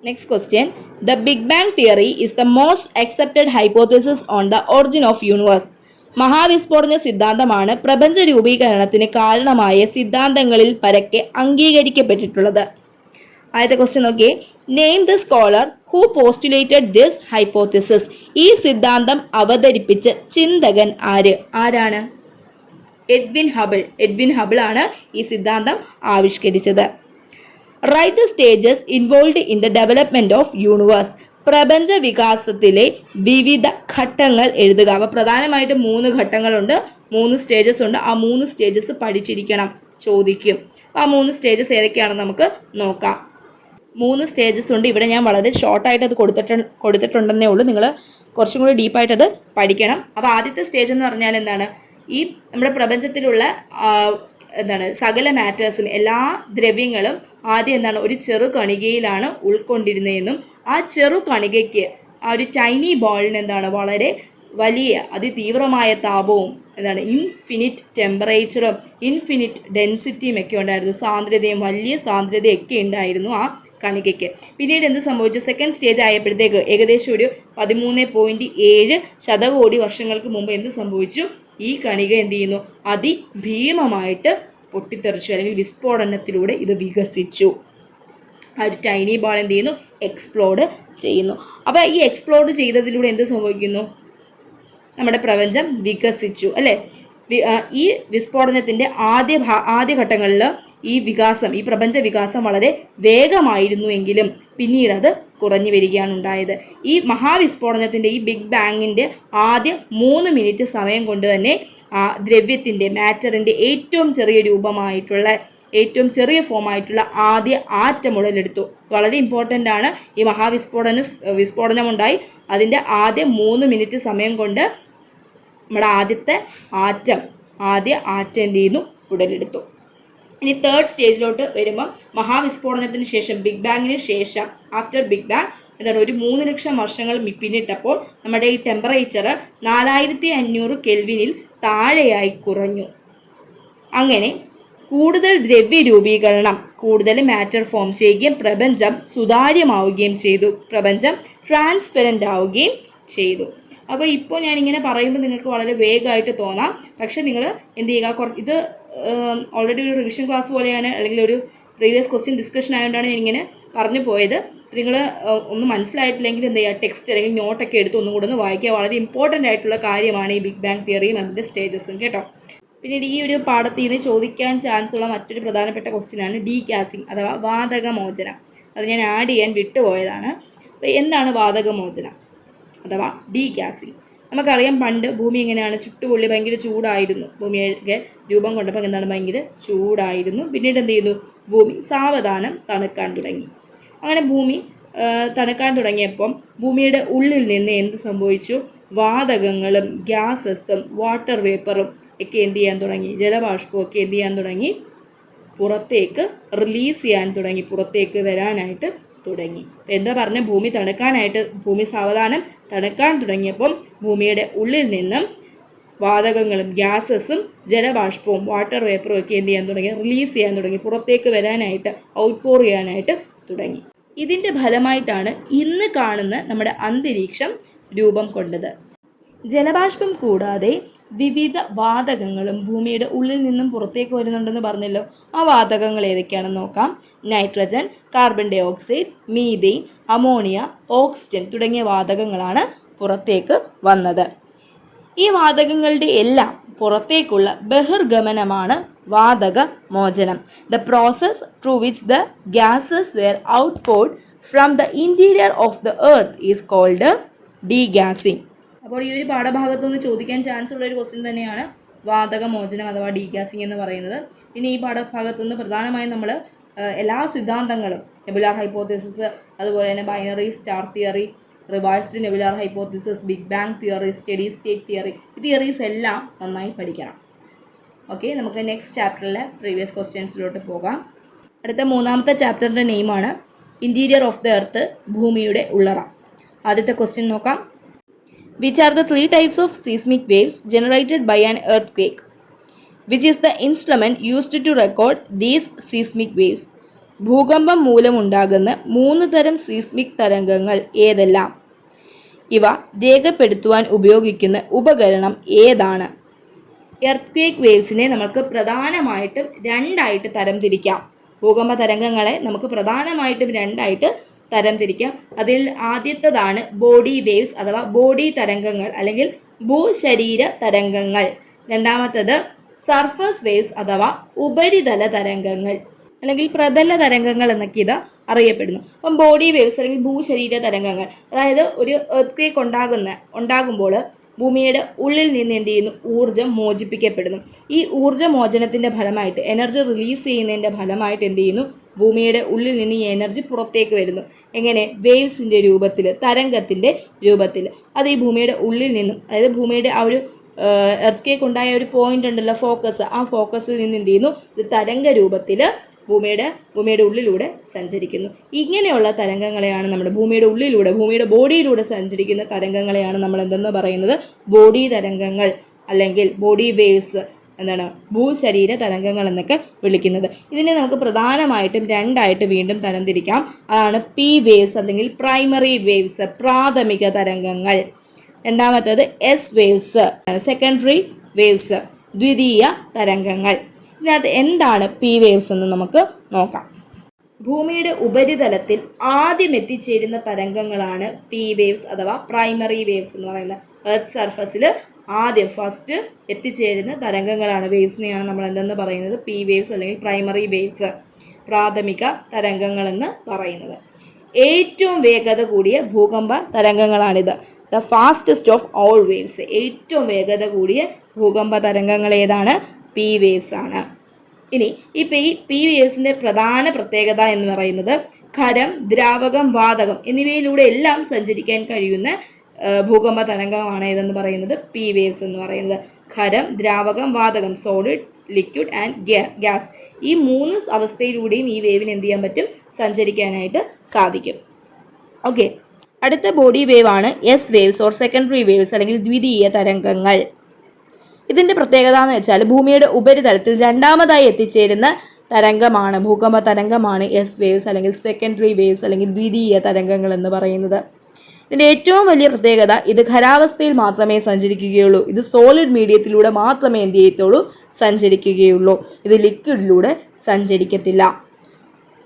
next question. The big bang theory is the most accepted hypothesis on the origin of universe. മഹാവിസ്ഫോടന സിദ്ധാന്തമാണ് പ്രപഞ്ച രൂപീകരണത്തിന് കാരണമായ സിദ്ധാന്തങ്ങളിൽ പരക്കെ അംഗീകരിക്കപ്പെട്ടിട്ടുള്ളത്. ആദ്യത്തെ ക്വസ്റ്റ്യൻ നോക്കിയേ. Name the scholar who postulated this hypothesis. ഈ സിദ്ധാന്തം അവതരിപ്പിച്ച ചിന്തകൻ ആര്? ആരാണ്? Edwin Hubble. എഡ്വിൻ ഹബിൾ ആണ് ഈ സിദ്ധാന്തം ആവിഷ്കരിച്ചത്. Right the stages involve in the development of universe. പ്രപഞ്ച വികാസത്തിലെ വിവിധ ഘട്ടങ്ങൾ എഴുതുക. അപ്പോൾ പ്രധാനമായിട്ട് 3 ഘട്ടങ്ങളുണ്ട്, 3 സ്റ്റേജസ് ഉണ്ട്. ആ 3 സ്റ്റേജസ് പഠിച്ചിരിക്കണം, ചോദിക്കും. അപ്പോൾ ആ 3 സ്റ്റേജസ് ഏതൊക്കെയാണെന്ന് നമുക്ക് നോക്കാം. 3 സ്റ്റേജസ് ഉണ്ട്. ഇവിടെ ഞാൻ വളരെ ഷോർട്ടായിട്ട് അത് കൊടുത്തിട്ടുണ്ടെന്നേ ഉള്ളൂ. നിങ്ങൾ കുറച്ചും കൂടി ഡീപ്പായിട്ട് അത് പഠിക്കണം. അപ്പോൾ ആദ്യത്തെ സ്റ്റേജ് എന്ന് പറഞ്ഞാൽ എന്താണ്? ഈ നമ്മുടെ പ്രപഞ്ചത്തിലുള്ള സകല മാറ്റേഴ്സും എല്ലാ ദ്രവ്യങ്ങളും ആദ്യം എന്താണ്? ഒരു ചെറു കണികയിലാണ് ഉൾക്കൊണ്ടിരുന്നതെന്നും ആ ചെറു കണികയ്ക്ക് ആ ഒരു ടൈനി ബോളിന് എന്താണ്? വളരെ വലിയ അതിതീവ്രമായ താപവും ഇൻഫിനിറ്റ് ടെമ്പറേച്ചറും ഇൻഫിനിറ്റ് ഡെൻസിറ്റിയും ഒക്കെ ഉണ്ടായിരുന്നു. സാന്ദ്രതയും വലിയ സാന്ദ്രതയൊക്കെ ഉണ്ടായിരുന്നു ആ കണികയ്ക്ക്. പിന്നീട് എന്ത് സംഭവിച്ചു? സെക്കൻഡ് സ്റ്റേജ് ആയപ്പോഴത്തേക്ക് ഏകദേശം ഒരു 13.7 ശതകോടി വർഷങ്ങൾക്ക് മുമ്പ് എന്ത് സംഭവിച്ചു? ഈ കണിക എന്ത് ചെയ്യുന്നു? അതിഭീമമായിട്ട് പൊട്ടിത്തെറിച്ചു, അല്ലെങ്കിൽ വിസ്ഫോടനത്തിലൂടെ ഇത് വികസിച്ചു. ആ ഒരു ടൈനി ബോൾ എന്ത് ചെയ്യുന്നു? എക്സ്പ്ലോഡ് ചെയ്യുന്നു. അപ്പോൾ ഈ എക്സ്പ്ലോഡ് ചെയ്തതിലൂടെ എന്ത് സംഭവിക്കുന്നു? നമ്മുടെ പ്രപഞ്ചം വികസിച്ചു, അല്ലേ? ഈ വിസ്ഫോടനത്തിൻ്റെ ആദ്യ ഘട്ടങ്ങളിൽ ഈ പ്രപഞ്ച വികാസം വളരെ വേഗമായിരുന്നുവെങ്കിലും പിന്നീട് അത് കുറഞ്ഞു വരികയാണ് ഉണ്ടായത്. ഈ മഹാവിസ്ഫോടനത്തിൻ്റെ ഈ ബിഗ് ബാങ്ങിൻ്റെ ആദ്യ 3 മിനിറ്റ് സമയം കൊണ്ട് തന്നെ ആ ദ്രവ്യത്തിൻ്റെ മാറ്ററിൻ്റെ ഏറ്റവും ചെറിയ ഫോമായിട്ടുള്ള ആദ്യ ആറ്റം ഉടലെടുത്തു. വളരെ ഇമ്പോർട്ടൻ്റ് ആണ്. ഈ വിസ്ഫോടനമുണ്ടായി അതിൻ്റെ ആദ്യ 3 മിനിറ്റ് സമയം കൊണ്ട് നമ്മുടെ ആദ്യ ആറ്റം എന്ത് ചെയ്യുന്നു? ഉടലെടുത്തു. ഇനി തേർഡ് സ്റ്റേജിലോട്ട് വരുമ്പോൾ മഹാവിസ്ഫോടനത്തിന് ശേഷം, ബിഗ് ബാങ്ങിന് ശേഷം, ആഫ്റ്റർ ബിഗ് ബാങ് ഒരു 3 ലക്ഷം വർഷങ്ങൾ പിന്നിട്ടപ്പോൾ നമ്മുടെ ഈ ടെമ്പറേച്ചർ 4500 കെൽവിനിൽ താഴെയായി കുറഞ്ഞു. അങ്ങനെ കൂടുതൽ ദ്രവ്യ രൂപീകരണം, കൂടുതൽ മാറ്റർ ഫോം ചെയ്യുകയും പ്രപഞ്ചം സുതാര്യമാവുകയും ചെയ്തു. പ്രപഞ്ചം ട്രാൻസ്പെറൻ്റ് ആവുകയും ചെയ്തു. അപ്പോൾ ഇപ്പോൾ ഞാനിങ്ങനെ പറയുമ്പോൾ നിങ്ങൾക്ക് വളരെ വേഗമായിട്ട് തോന്നാം. പക്ഷേ നിങ്ങൾ എന്ത് ചെയ്യുക? ഇത് ഓൾറെഡി ഒരു റിവിഷൻ ക്ലാസ് പോലെയാണ്, അല്ലെങ്കിൽ ഒരു പ്രീവിയസ് ക്വസ്റ്റ്യൻ ഡിസ്കഷൻ ആയതുകൊണ്ടാണ് ഞാനിങ്ങനെ പറഞ്ഞു പോയത്. നിങ്ങൾ ഒന്നും മനസ്സിലായിട്ടില്ലെങ്കിൽ എന്ത് ചെയ്യുക? ടെക്സ്റ്റ് അല്ലെങ്കിൽ നോട്ടൊക്കെ എടുത്ത് ഒന്നും കൂടെ ഒന്ന് വായിക്കുക. വളരെ ഇമ്പോർട്ടൻ്റ് ആയിട്ടുള്ള കാര്യമാണ് ഈ ബിഗ് ബാങ് തിയറിയും അതിൻ്റെ സ്റ്റേജസും, കേട്ടോ. പിന്നീട് ഈ ഒരു പാഠത്തിൽ നിന്ന് ചോദിക്കാൻ ചാൻസ് ഉള്ള മറ്റൊരു പ്രധാനപ്പെട്ട ക്വസ്റ്റ്യനാണ് ഡീഗ്യാസിങ് അഥവാ വാതകമോചനം. അത് ഞാൻ ആഡ് ചെയ്യാൻ വിട്ടുപോയതാണ്. അപ്പോൾ എന്താണ് വാതകമോചനം അഥവാ ഡീഗ്യാസിങ്? നമുക്കറിയാം, പണ്ട് ഭൂമി എങ്ങനെയാണ്? ചുട്ടുപൊള്ളി ഭയങ്കര ചൂടായിരുന്നു. ഭൂമിയൊക്കെ രൂപം കൊണ്ടപ്പോൾ എന്താണ്? ഭയങ്കര ചൂടായിരുന്നു. പിന്നീട് എന്ത് ചെയ്യുന്നു? ഭൂമി സാവധാനം തണുക്കാൻ തുടങ്ങി. അങ്ങനെ ഭൂമി തണുക്കാൻ തുടങ്ങിയപ്പം ഭൂമിയുടെ ഉള്ളിൽ നിന്ന് എന്ത് സംഭവിച്ചു? വാതകങ്ങളും ഗ്യാസസും വാട്ടർ വേപ്പറും ഒക്കെ എന്ത് ചെയ്യാൻ തുടങ്ങി? ജലബാഷ്പവും ഒക്കെ എന്ത് ചെയ്യാൻ തുടങ്ങി? പുറത്തേക്ക് റിലീസ് ചെയ്യാൻ തുടങ്ങി, പുറത്തേക്ക് വരാനായിട്ട് തുടങ്ങി. എന്താ പറഞ്ഞ? ഭൂമി സാവധാനം തണുക്കാൻ തുടങ്ങിയപ്പം ഭൂമിയുടെ ഉള്ളിൽ നിന്നും വാതകങ്ങളും ഗ്യാസസും ജലബാഷ്പവും വാട്ടർ വേപ്പറും ഒക്കെ എന്ത് ചെയ്യാൻ തുടങ്ങി? റിലീസ് ചെയ്യാൻ തുടങ്ങി, പുറത്തേക്ക് വരാനായിട്ട്, ഔട്ട്പോർ ചെയ്യാനായിട്ട് തുടങ്ങി. ഇതിൻ്റെ ഫലമായിട്ടാണ് ഇന്ന് കാണുന്ന നമ്മുടെ അന്തരീക്ഷം രൂപം കൊണ്ടത്. ജലബാഷ്പം കൂടാതെ വിവിധ വാതകങ്ങളും ഭൂമിയുടെ ഉള്ളിൽ നിന്നും പുറത്തേക്ക് വരുന്നുണ്ടെന്ന് പറഞ്ഞല്ലോ. ആ വാതകങ്ങൾ ഏതൊക്കെയാണെന്ന് നോക്കാം. Nitrogen, carbon dioxide, methane, ammonia, oxygen തുടങ്ങിയ വാതകങ്ങളാണ് പുറത്തേക്ക് വന്നത്. ഈ വാതകങ്ങളുടെ എല്ലാം പുറത്തേക്കുള്ള ബഹിർഗമനമാണ് വാതക മോചനം. The process through which the gases were outpoured from the interior of the earth is called degassing. അപ്പോൾ ഈ ഒരു പാഠഭാഗത്തു നിന്ന് ചോദിക്കാൻ ചാൻസ് ഉള്ള ഒരു ക്വസ്റ്റ്യൻ തന്നെയാണ് വാതക മോചനം അഥവാ ഡീഗ്യാസിംഗ് എന്ന് പറയുന്നത്. പിന്നെ ഈ പാഠഭാഗത്തു നിന്ന് പ്രധാനമായും നമ്മൾ എല്ലാ സിദ്ധാന്തങ്ങളും, നെബുലാർ ഹൈപ്പോത്തസിസ്, അതുപോലെ തന്നെ binary star theory, revised nebular hypothesis, big bang theory, steady state theory, ഈ തിയറീസ് എല്ലാം നന്നായി പഠിക്കണം. ഓക്കെ, നമുക്ക് നെക്സ്റ്റ് ചാപ്റ്ററിലെ പ്രീവിയസ് ക്വസ്റ്റ്യൻസിലോട്ട് പോകാം. അടുത്ത മൂന്നാമത്തെ ചാപ്റ്ററിൻ്റെ നെയിമാണ് ഇൻറ്റീരിയർ ഓഫ് ദ എർത്ത്, ഭൂമിയുടെ ഉള്ളറ. ആദ്യത്തെ ക്വസ്റ്റ്യൻ നോക്കാം. Which are the 3 types of seismic waves generated by an earthquake? Which is the instrument used to record these seismic waves? ഭൂകമ്പം മൂലമുണ്ടാകുന്ന 3 തരം സീസ്മിക് തരംഗങ്ങൾ ഏതെല്ലാം? ഇവ രേഖപ്പെടുത്തുവാൻ ഉപയോഗിക്കുന്ന ഉപകരണം ഏതാണ്? എർത്ത്ക്വേക്ക് വേവ്സിനെ നമുക്ക് പ്രധാനമായിട്ടും രണ്ടായിട്ട് തരംതിരിക്കാം. ഭൂകമ്പ തരംഗങ്ങളെ നമുക്ക് പ്രധാനമായിട്ടും രണ്ടായിട്ട് തരംതിരിക്കാം. അതിൽ ആദ്യത്തേതാണ് ബോഡി വേവ്സ് അഥവാ ബോഡി തരംഗങ്ങൾ അല്ലെങ്കിൽ ഭൂശരീര തരംഗങ്ങൾ. രണ്ടാമത്തേത് സർഫസ് വേവ്സ് അഥവാ ഉപരിതല തരംഗങ്ങൾ അല്ലെങ്കിൽ പ്രതല തരംഗങ്ങൾ എന്നൊക്കെ ഇത് അറിയപ്പെടുന്നു. അപ്പം ബോഡി വേവ്സ് അല്ലെങ്കിൽ ഭൂശരീര തരംഗങ്ങൾ, അതായത് ഒരു എർത്ത്ക്വേക്ക് ഉണ്ടാകുമ്പോൾ ഭൂമിയുടെ ഉള്ളിൽ നിന്ന് എന്ത് ചെയ്യുന്നു? ഊർജ്ജം മോചിപ്പിക്കപ്പെടുന്നു. ഈ ഊർജ്ജ മോചനത്തിൻ്റെ ഫലമായിട്ട്, എനർജി റിലീസ് ചെയ്യുന്നതിൻ്റെ ഫലമായിട്ട് എന്ത് ചെയ്യുന്നു? ഭൂമിയുടെ ഉള്ളിൽ നിന്ന് ഈ എനർജി പുറത്തേക്ക് വരുന്നു. എങ്ങനെ? വേവ്സിൻ്റെ രൂപത്തിൽ, തരംഗത്തിൻ്റെ രൂപത്തിൽ. അത് ഈ ഭൂമിയുടെ ഉള്ളിൽ നിന്നും, അതായത് ഭൂമിയുടെ ആ ഒരു എർത്ത്ക്വേക്ക് ഉണ്ടായ ഒരു പോയിന്റ് ഉണ്ടല്ലോ, ഫോക്കസ്, ആ ഫോക്കസിൽ നിന്ന് എന്ത് ചെയ്യുന്നു? ഇത് തരംഗ രൂപത്തിൽ ഭൂമിയുടെ ഉള്ളിലൂടെ സഞ്ചരിക്കുന്നു. ഇങ്ങനെയുള്ള തരംഗങ്ങളെയാണ് നമ്മുടെ ഭൂമിയുടെ ഉള്ളിലൂടെ, ഭൂമിയുടെ ബോഡിയിലൂടെ സഞ്ചരിക്കുന്ന തരംഗങ്ങളെയാണ് നമ്മൾ എന്തെന്ന് പറയുന്നത്? ബോഡി തരംഗങ്ങൾ അല്ലെങ്കിൽ ബോഡി വേവ്സ് എന്താണ്? ഭൂശരീര തരംഗങ്ങൾ എന്നൊക്കെ വിളിക്കുന്നത്. ഇതിനെ നമുക്ക് പ്രധാനമായിട്ടും രണ്ടായിട്ട് വീണ്ടും തരംതിരിക്കാം. അതാണ് പി വേവ്സ് അല്ലെങ്കിൽ പ്രൈമറി വേവ്സ്, പ്രാഥമിക തരംഗങ്ങൾ. രണ്ടാമത്തേത് എസ് വേവ്സ്, സെക്കൻഡറി വേവ്സ്, ദ്വിതീയ തരംഗങ്ങൾ. ഇതിനകത്ത് എന്താണ് പി വേവ്സ് എന്ന് നമുക്ക് നോക്കാം. ഭൂമിയുടെ ഉപരിതലത്തിൽ ആദ്യം എത്തിച്ചേരുന്ന തരംഗങ്ങളാണ് പി വേവ്സ് അഥവാ പ്രൈമറി വേവ്സ് എന്ന് പറയുന്നത്. എർത്ത് സർഫസിൽ ആദ്യം ഫസ്റ്റ് എത്തിച്ചേരുന്ന തരംഗങ്ങളാണ്, വേവ്സിനെയാണ് നമ്മൾ എന്തെന്ന് പറയുന്നത്? പി വേവ്സ് അല്ലെങ്കിൽ പ്രൈമറി വേവ്സ്, പ്രാഥമിക തരംഗങ്ങളെന്ന് പറയുന്നത്. ഏറ്റവും വേഗത കൂടിയ ഭൂകമ്പ തരംഗങ്ങളാണിത്. The fastest of all waves, ഏറ്റവും വേഗത കൂടിയ ഭൂകമ്പ തരംഗങ്ങൾ ഏതാണ്? പി വേവ്സ് ആണ്. ഇനി ഈ പി വേവ്സിൻ്റെ പ്രധാന പ്രത്യേകത എന്ന് പറയുന്നത് ഖരം, ദ്രാവകം, വാതകം എന്നിവയിലൂടെ എല്ലാം സഞ്ചരിക്കാൻ കഴിയുന്ന ഭൂകമ്പ തരംഗമാണ് ഏതെന്ന് പറയുന്നത്? പി വേവ്സ് എന്ന് പറയുന്നത്. ഖരം, ദ്രാവകം, വാതകം, സോളിഡ്, ലിക്വിഡ് ആൻഡ് ഗ്യാസ്, ഈ 3 അവസ്ഥയിലൂടെയും ഈ വേവിന് എന്ത് ചെയ്യാൻ പറ്റും? സഞ്ചരിക്കാനായിട്ട് സാധിക്കും. ഓക്കെ, അടുത്ത ബോഡി വേവ് ആണ് S waves or secondary waves അല്ലെങ്കിൽ ദ്വിതീയ തരംഗങ്ങൾ. ഇതിൻ്റെ പ്രത്യേകത എന്ന് വെച്ചാൽ ഭൂമിയുടെ ഉപരിതലത്തിൽ രണ്ടാമതായി എത്തിച്ചേരുന്ന തരംഗമാണ്, ഭൂകമ്പ തരംഗമാണ് എസ് വേവ്സ് അല്ലെങ്കിൽ സെക്കൻഡറി വേവ്സ് അല്ലെങ്കിൽ ദ്വിതീയ തരംഗങ്ങൾ എന്ന് പറയുന്നത്. ഇതിൻ്റെ ഏറ്റവും വലിയ പ്രത്യേകത ഇത് ഖരാവസ്ഥയിൽ മാത്രമേ സഞ്ചരിക്കുകയുള്ളൂ. ഇത് സോളിഡ് മീഡിയത്തിലൂടെ മാത്രമേ എന്ത് ചെയ്യത്തുള്ളൂ? സഞ്ചരിക്കുകയുള്ളൂ. ഇത് ലിക്വിഡിലൂടെ സഞ്ചരിക്കത്തില്ല.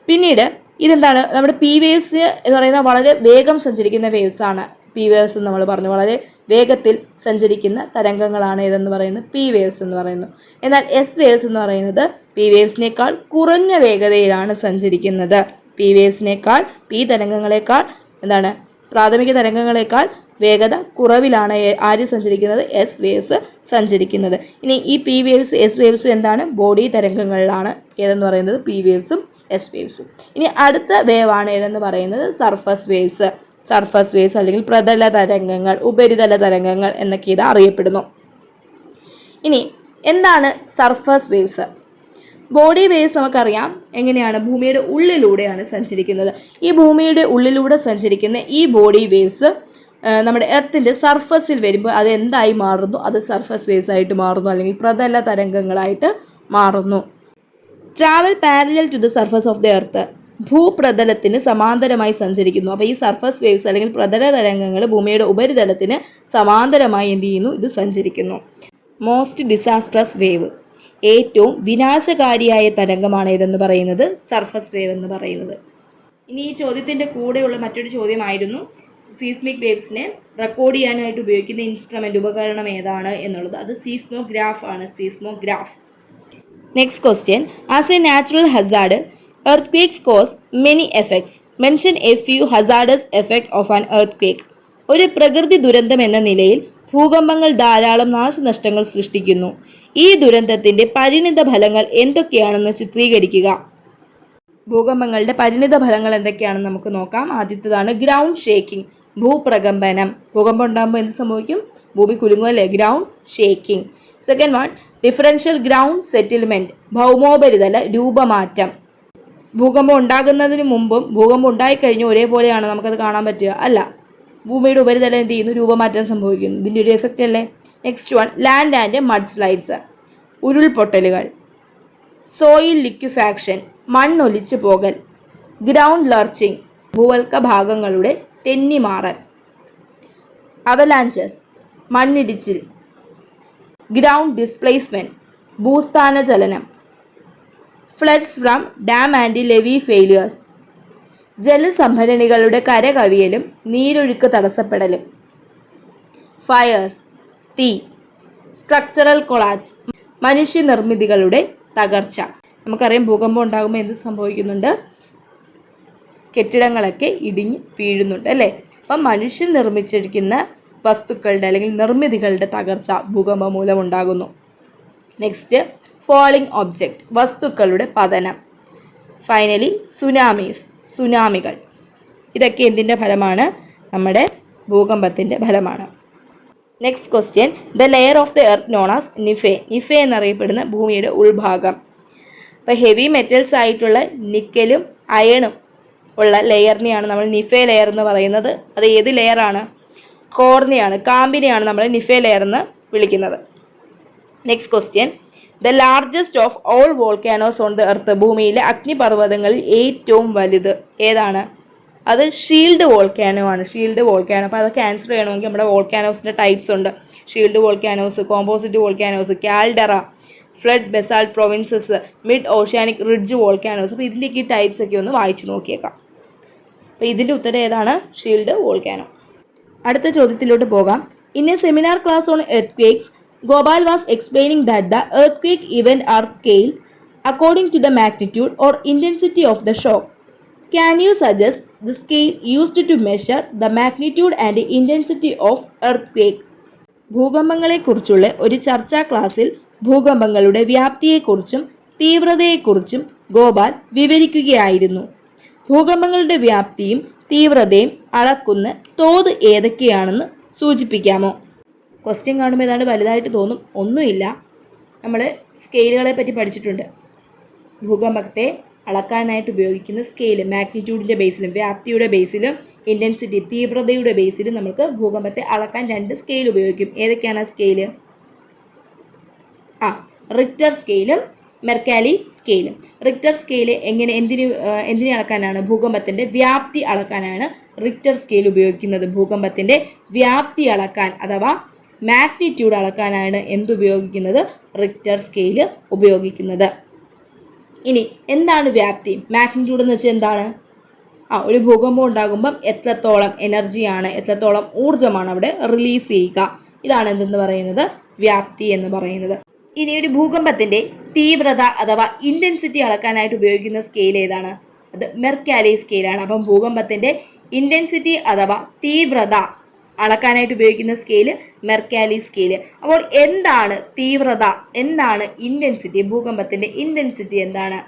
പിന്നീട് ഇതെന്താണ്? നമ്മുടെ പി വേവ്സ് എന്ന് പറയുന്നത് വളരെ വേഗം സഞ്ചരിക്കുന്ന വേവ്സ് ആണ്. പി വേവ്സ് എന്ന് നമ്മൾ പറഞ്ഞു, വളരെ വേഗത്തിൽ സഞ്ചരിക്കുന്ന തരംഗങ്ങളാണ് ഏതെന്ന് പറയുന്നത്? പി വേവ്സ് എന്ന് പറയുന്നു. എന്നാൽ എസ് വേവ്സ് എന്ന് പറയുന്നത് പി വേവ്സിനേക്കാൾ കുറഞ്ഞ വേഗതയിലാണ് സഞ്ചരിക്കുന്നത്. പി വേവ്സിനേക്കാൾ, പി തരംഗങ്ങളെക്കാൾ എന്താണ്? പ്രാഥമിക തരംഗങ്ങളെക്കാൾ വേഗത കുറവിലാണ് ആര് സഞ്ചരിക്കുന്നത്? എസ് വേവ്സ് സഞ്ചരിക്കുന്നത്. ഇനി ഈ പി വേവ്സ് എസ് വേവ്സും എന്താണ്? ബോഡി തരംഗങ്ങളിലാണ് ഏതെന്ന് പറയുന്നത്? പി വേവ്സും എസ് വേവ്സും. ഇനി അടുത്ത വേവാണ് ഏതെന്ന് പറയുന്നത്? Surface waves. സർഫസ് വേവ്സ് അല്ലെങ്കിൽ പ്രതല തരംഗങ്ങൾ, ഉപരിതല തരംഗങ്ങൾ എന്നൊക്കെ ഇത് അറിയപ്പെടുന്നു. ഇനി എന്താണ് സർഫസ് വേവ്സ്? ബോഡി വേവ്സ് നമുക്കറിയാം എങ്ങനെയാണ്? ഭൂമിയുടെ ഉള്ളിലൂടെയാണ് സഞ്ചരിക്കുന്നത്. ഈ ഭൂമിയുടെ ഉള്ളിലൂടെ സഞ്ചരിക്കുന്ന ഈ ബോഡി വേവ്സ് നമ്മുടെ എർത്തിൻ്റെ സർഫസിൽ വരുമ്പോൾ അത് എന്തായി മാറുന്നു? അത് സർഫസ് വേവ്സ് ആയിട്ട് മാറുന്നു അല്ലെങ്കിൽ പ്രതല തരംഗങ്ങളായിട്ട് മാറുന്നു. Travel parallel to the surface of the earth, ഭൂപ്രതലത്തിന് സമാന്തരമായി സഞ്ചരിക്കുന്നു. അപ്പോൾ ഈ സർഫസ് വേവ്സ് അല്ലെങ്കിൽ പ്രതല തരംഗങ്ങൾ ഭൂമിയുടെ ഉപരിതലത്തിന് സമാന്തരമായി എന്ത് ചെയ്യുന്നു? ഇത് സഞ്ചരിക്കുന്നു. മോസ്റ്റ് ഡിസാസ്ട്രസ് വേവ്, ഏറ്റവും വിനാശകാരിയായ തരംഗമാണ് ഏതെന്ന് പറയുന്നത് സർഫസ് വേവ് എന്ന് പറയുന്നത്. ഇനി ഈ ചോദ്യത്തിൻ്റെ കൂടെയുള്ള മറ്റൊരു ചോദ്യമായിരുന്നു സീസ്മിക് വേവ്സിനെ റെക്കോർഡ് ചെയ്യാനായിട്ട് ഉപയോഗിക്കുന്ന ഇൻസ്ട്രുമെൻ്റ് ഉപകരണം ഏതാണ് എന്നുള്ളത്. അത് സീസ്മോഗ്രാഫ് ആണ്, seismograph. Next question, as a natural hazard earth cause many effects, mention a few hazardous effect of an earth. ഒരു പ്രകൃതി ദുരന്തം എന്ന നിലയിൽ ഭൂകമ്പങ്ങൾ ധാരാളം നാശനഷ്ടങ്ങൾ സൃഷ്ടിക്കുന്നു. ഈ ദുരന്തത്തിന്റെ പരിണിത ഫലങ്ങൾ എന്തൊക്കെയാണെന്ന് ചിത്രീകരിക്കുക. ഭൂകമ്പങ്ങളുടെ പരിണിത ഫലങ്ങൾ എന്തൊക്കെയാണെന്ന് നമുക്ക് നോക്കാം. ആദ്യത്തേതാണ് ഗ്രൗണ്ട് ഷേക്കിംഗ്, ഭൂപ്രകമ്പനം. ഭൂകമ്പം ഉണ്ടാകുമ്പോൾ എന്ത് സംഭവിക്കും? ഭൂമി കുലുങ്ങുമല്ലേ, ground shaking. Second one differential ground settlement, ഭൗമോപരിതല രൂപമാറ്റം. ഭൂകമ്പം ഉണ്ടാകുന്നതിന് മുമ്പും ഭൂകമ്പം ഉണ്ടായിക്കഴിഞ്ഞും ഒരേപോലെയാണ് നമുക്കത് കാണാൻ പറ്റുക? അല്ല, ഭൂമിയുടെ ഉപരിതലം എന്ത് ചെയ്യുന്നു? രൂപമാറ്റം സംഭവിക്കുന്നു. ഇതിൻ്റെ ഒരു എഫക്റ്റ് അല്ലേ. Next one land and mud slides, ഉരുൾപൊട്ടലുകൾ. സോയിൽ ലിക്വിഫാക്ഷൻ, മണ്ണൊലിച്ചു പോകൽ. ഗ്രൗണ്ട് ലർച്ചിങ്, ഭൂവൽക്ക ഭാഗങ്ങളുടെ തെന്നിമാറൽ. അവലാഞ്ചസ്, മണ്ണിടിച്ചിൽ. ഗ്രൗണ്ട് ഡിസ്പ്ലേസ്മെന്റ്, ഭൂസ്ഥാന ചലനം. Floods from dam and levee failures, ജലസംഭരണികളുടെ കരകവിയലും നീരൊഴുക്ക് തടസ്സപ്പെടലും. ഫയേഴ്സ്, തീ. സ്ട്രക്ചറൽ കൊളാപ്സ്, മനുഷ്യനിർമ്മിതികളുടെ തകർച്ച. നമുക്കറിയാം ഭൂകമ്പം ഉണ്ടാകുമ്പോൾ എന്ത് സംഭവിക്കുന്നുണ്ട്? കെട്ടിടങ്ങളൊക്കെ ഇടിഞ്ഞ് വീഴുന്നുണ്ട് അല്ലേ. അപ്പം മനുഷ്യൻ നിർമ്മിച്ചിരിക്കുന്ന വസ്തുക്കളുടെ അല്ലെങ്കിൽ നിർമ്മിതികളുടെ തകർച്ച ഭൂകമ്പം മൂലം ഉണ്ടാകുന്നു. നെക്സ്റ്റ് ഫോളിംഗ് ഒബ്ജക്റ്റ്, വസ്തുക്കളുടെ പതനം. ഫൈനലി സുനാമീസ്, സുനാമികൾ. ഇതൊക്കെ എന്തിൻ്റെ ഫലമാണ്? നമ്മുടെ ഭൂകമ്പത്തിൻ്റെ ഫലമാണ്. Next question, the layer of the earth known as nife. Nife എന്നറിയപ്പെടുന്ന ഭൂമിയുടെ ഉൾഭാഗം. അപ്പോൾ ഹെവി മെറ്റൽസ് ആയിട്ടുള്ള നിക്കലും അയണും ഉള്ള ലെയറിനെയാണ് നമ്മൾ നിഫെ ലെയർ എന്ന് പറയുന്നത്. അത് ഏത് ലെയറാണ്? കോർണിയാണ്, കാമ്പിനെയാണ് നമ്മൾ നിഫെ ലെയർ എന്ന് വിളിക്കുന്നത്. Next question, the largest of all volcanoes on the earth. ഭൂമിയിലെ അഗ്നിപർവ്വതങ്ങളിൽ ഏറ്റവും വലുത് ഏതാണ്? അത് ഷീൽഡ് വോൾക്കാനോ ആണ്, ഷീൽഡ് വോൾക്കാനോ. അപ്പോൾ അതൊക്കെ ആൻസർ ചെയ്യണമെങ്കിൽ നമ്മുടെ വോൾക്കാനോസിൻ്റെ ടൈപ്സ് ഉണ്ട്. Shield volcanoes, composite volcanoes, caldera, flood basalt provinces, mid oceanic ridge volcanoes. അപ്പോൾ ഇതിൻ്റെയൊക്കെ ഈ ടൈപ്സ് ഒക്കെ ഒന്ന് വായിച്ചു നോക്കിയേക്കാം. അപ്പോൾ ഇതിൻ്റെ ഉത്തരം ഏതാണ്? Shield volcano. അടുത്ത ചോദ്യത്തിലോട്ട് പോകാം. In A seminar class on earth Gopal was explaining that the earthquake event are scaled according to the magnitude or intensity of the shock. Can you suggest the scale used to measure the magnitude and intensity of earthquake? ഭൂകമ്പങ്ങളെക്കുറിച്ചുള്ള ഒരു ചർച്ചാ ക്ലാസ്സിൽ ഭൂകമ്പങ്ങളുടെ വ്യാപ്തിയെക്കുറിച്ചും തീവ്രതയെക്കുറിച്ചും ഗോപാൽ വിവരിക്കുകയായിരുന്നു. ഭൂകമ്പങ്ങളുടെ വ്യാപ്തിയും തീവ്രതയും അളക്കുന്ന തോത് ഏതൊക്കെയാണെന്ന് സൂചിപ്പിക്കാമോ? Question കാണുമ്പോൾ ഏതാണ്ട് വലുതായിട്ട് തോന്നും. ഒന്നുമില്ല, നമ്മൾ സ്കെയിലുകളെ പറ്റി പഠിച്ചിട്ടുണ്ട്. ഭൂകമ്പത്തെ അളക്കാനായിട്ട് ഉപയോഗിക്കുന്ന സ്കെയില് മാഗ്നിറ്റ്യൂഡിൻ്റെ ബേസിലും വ്യാപ്തിയുടെ ബേസിലും ഇൻറ്റൻസിറ്റി തീവ്രതയുടെ ബേസിലും നമുക്ക് ഭൂകമ്പത്തെ അളക്കാൻ 2 സ്കെയിൽ ഉപയോഗിക്കും. ഏതൊക്കെയാണ് ആ scale? Richter സ്കെയിലും Mercalli സ്കെയിലും. Richter scale എന്തിനെ അളക്കാനാണ്? ഭൂകമ്പത്തിൻ്റെ വ്യാപ്തി അളക്കാനാണ് റിക്ടർ സ്കെയിൽ ഉപയോഗിക്കുന്നത്. ഭൂകമ്പത്തിൻ്റെ വ്യാപ്തി അളക്കാൻ അഥവാ മാഗ്നിറ്റ്യൂഡ് അളക്കാനാണ് എന്തുപയോഗിക്കുന്നത്? റിക്ടർ സ്കെയില് ഉപയോഗിക്കുന്നത്. ഇനി എന്താണ് വ്യാപ്തി? മാഗ്നിറ്റ്യൂഡ് എന്ന് വെച്ചാൽ എന്താണ്? ഒരു ഭൂകമ്പം ഉണ്ടാകുമ്പം എത്രത്തോളം എനർജിയാണ്, എത്രത്തോളം ഊർജ്ജമാണ് അവിടെ റിലീസ് ചെയ്യുക. ഇതാണ് എന്തെന്ന് പറയുന്നത്? വ്യാപ്തി എന്ന് പറയുന്നത്. ഇനി ഒരു ഭൂകമ്പത്തിൻ്റെ തീവ്രത അഥവാ ഇൻറ്റൻസിറ്റി അളക്കാനായിട്ട് ഉപയോഗിക്കുന്ന സ്കെയിൽ ഏതാണ്? അത് മെർക്കാലി സ്കെയിലാണ്. അപ്പം ഭൂകമ്പത്തിൻ്റെ ഇൻറ്റൻസിറ്റി അഥവാ തീവ്രത അളക്കാനായിട്ട് ഉപയോഗിക്കുന്ന സ്കെയില് മെർക്കാലി സ്കെയില്. അപ്പോൾ എന്താണ് തീവ്രത, എന്താണ് ഇൻറ്റൻസിറ്റി? ഭൂകമ്പത്തിൻ്റെ ഇൻറ്റൻസിറ്റി എന്താണ്?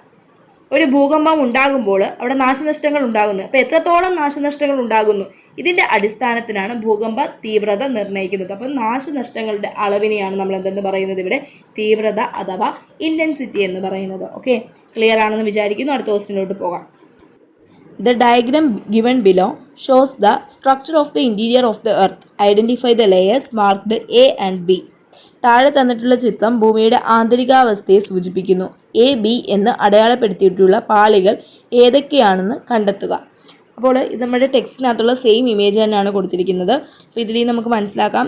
ഒരു ഭൂകമ്പം ഉണ്ടാകുമ്പോൾ അവിടെ നാശനഷ്ടങ്ങൾ ഉണ്ടാകുന്നു. അപ്പോൾ എത്രത്തോളം നാശനഷ്ടങ്ങൾ ഉണ്ടാകുന്നു, ഇതിൻ്റെ അടിസ്ഥാനത്തിലാണ് ഭൂകമ്പ തീവ്രത നിർണ്ണയിക്കുന്നത്. അപ്പം നാശനഷ്ടങ്ങളുടെ അളവിനെയാണ് നമ്മൾ എന്തെന്ന് പറയുന്നത് ഇവിടെ? തീവ്രത അഥവാ ഇൻറ്റൻസിറ്റി എന്ന് പറയുന്നത്. ഓക്കെ, ക്ലിയർ ആണെന്ന് വിചാരിക്കുന്നു. അടുത്ത ക്വസ്റ്റ്യനിലോട്ട് പോകാം. The diagram given below shows the structure of the interior of the earth. Identify the layers marked A and B. താഴെ തന്നിട്ടുള്ള ചിത്രം ഭൂമിയുടെ ആന്തരികാവസ്ഥയെ സൂചിപ്പിക്കുന്നു. A, B എന്ന് അടയാളപ്പെടുത്തിയിട്ടുള്ള പാളികൾ ഏതൊക്കെയാണെന്ന് കണ്ടെത്തുക. അപ്പോൾ ഇത് നമ്മുടെ ടെക്സ്റ്റിനകത്തുള്ള സെയിം ഇമേജ് തന്നെയാണ് കൊടുത്തിരിക്കുന്നത്. അപ്പോൾ ഇതിൽ നമുക്ക് മനസ്സിലാക്കാം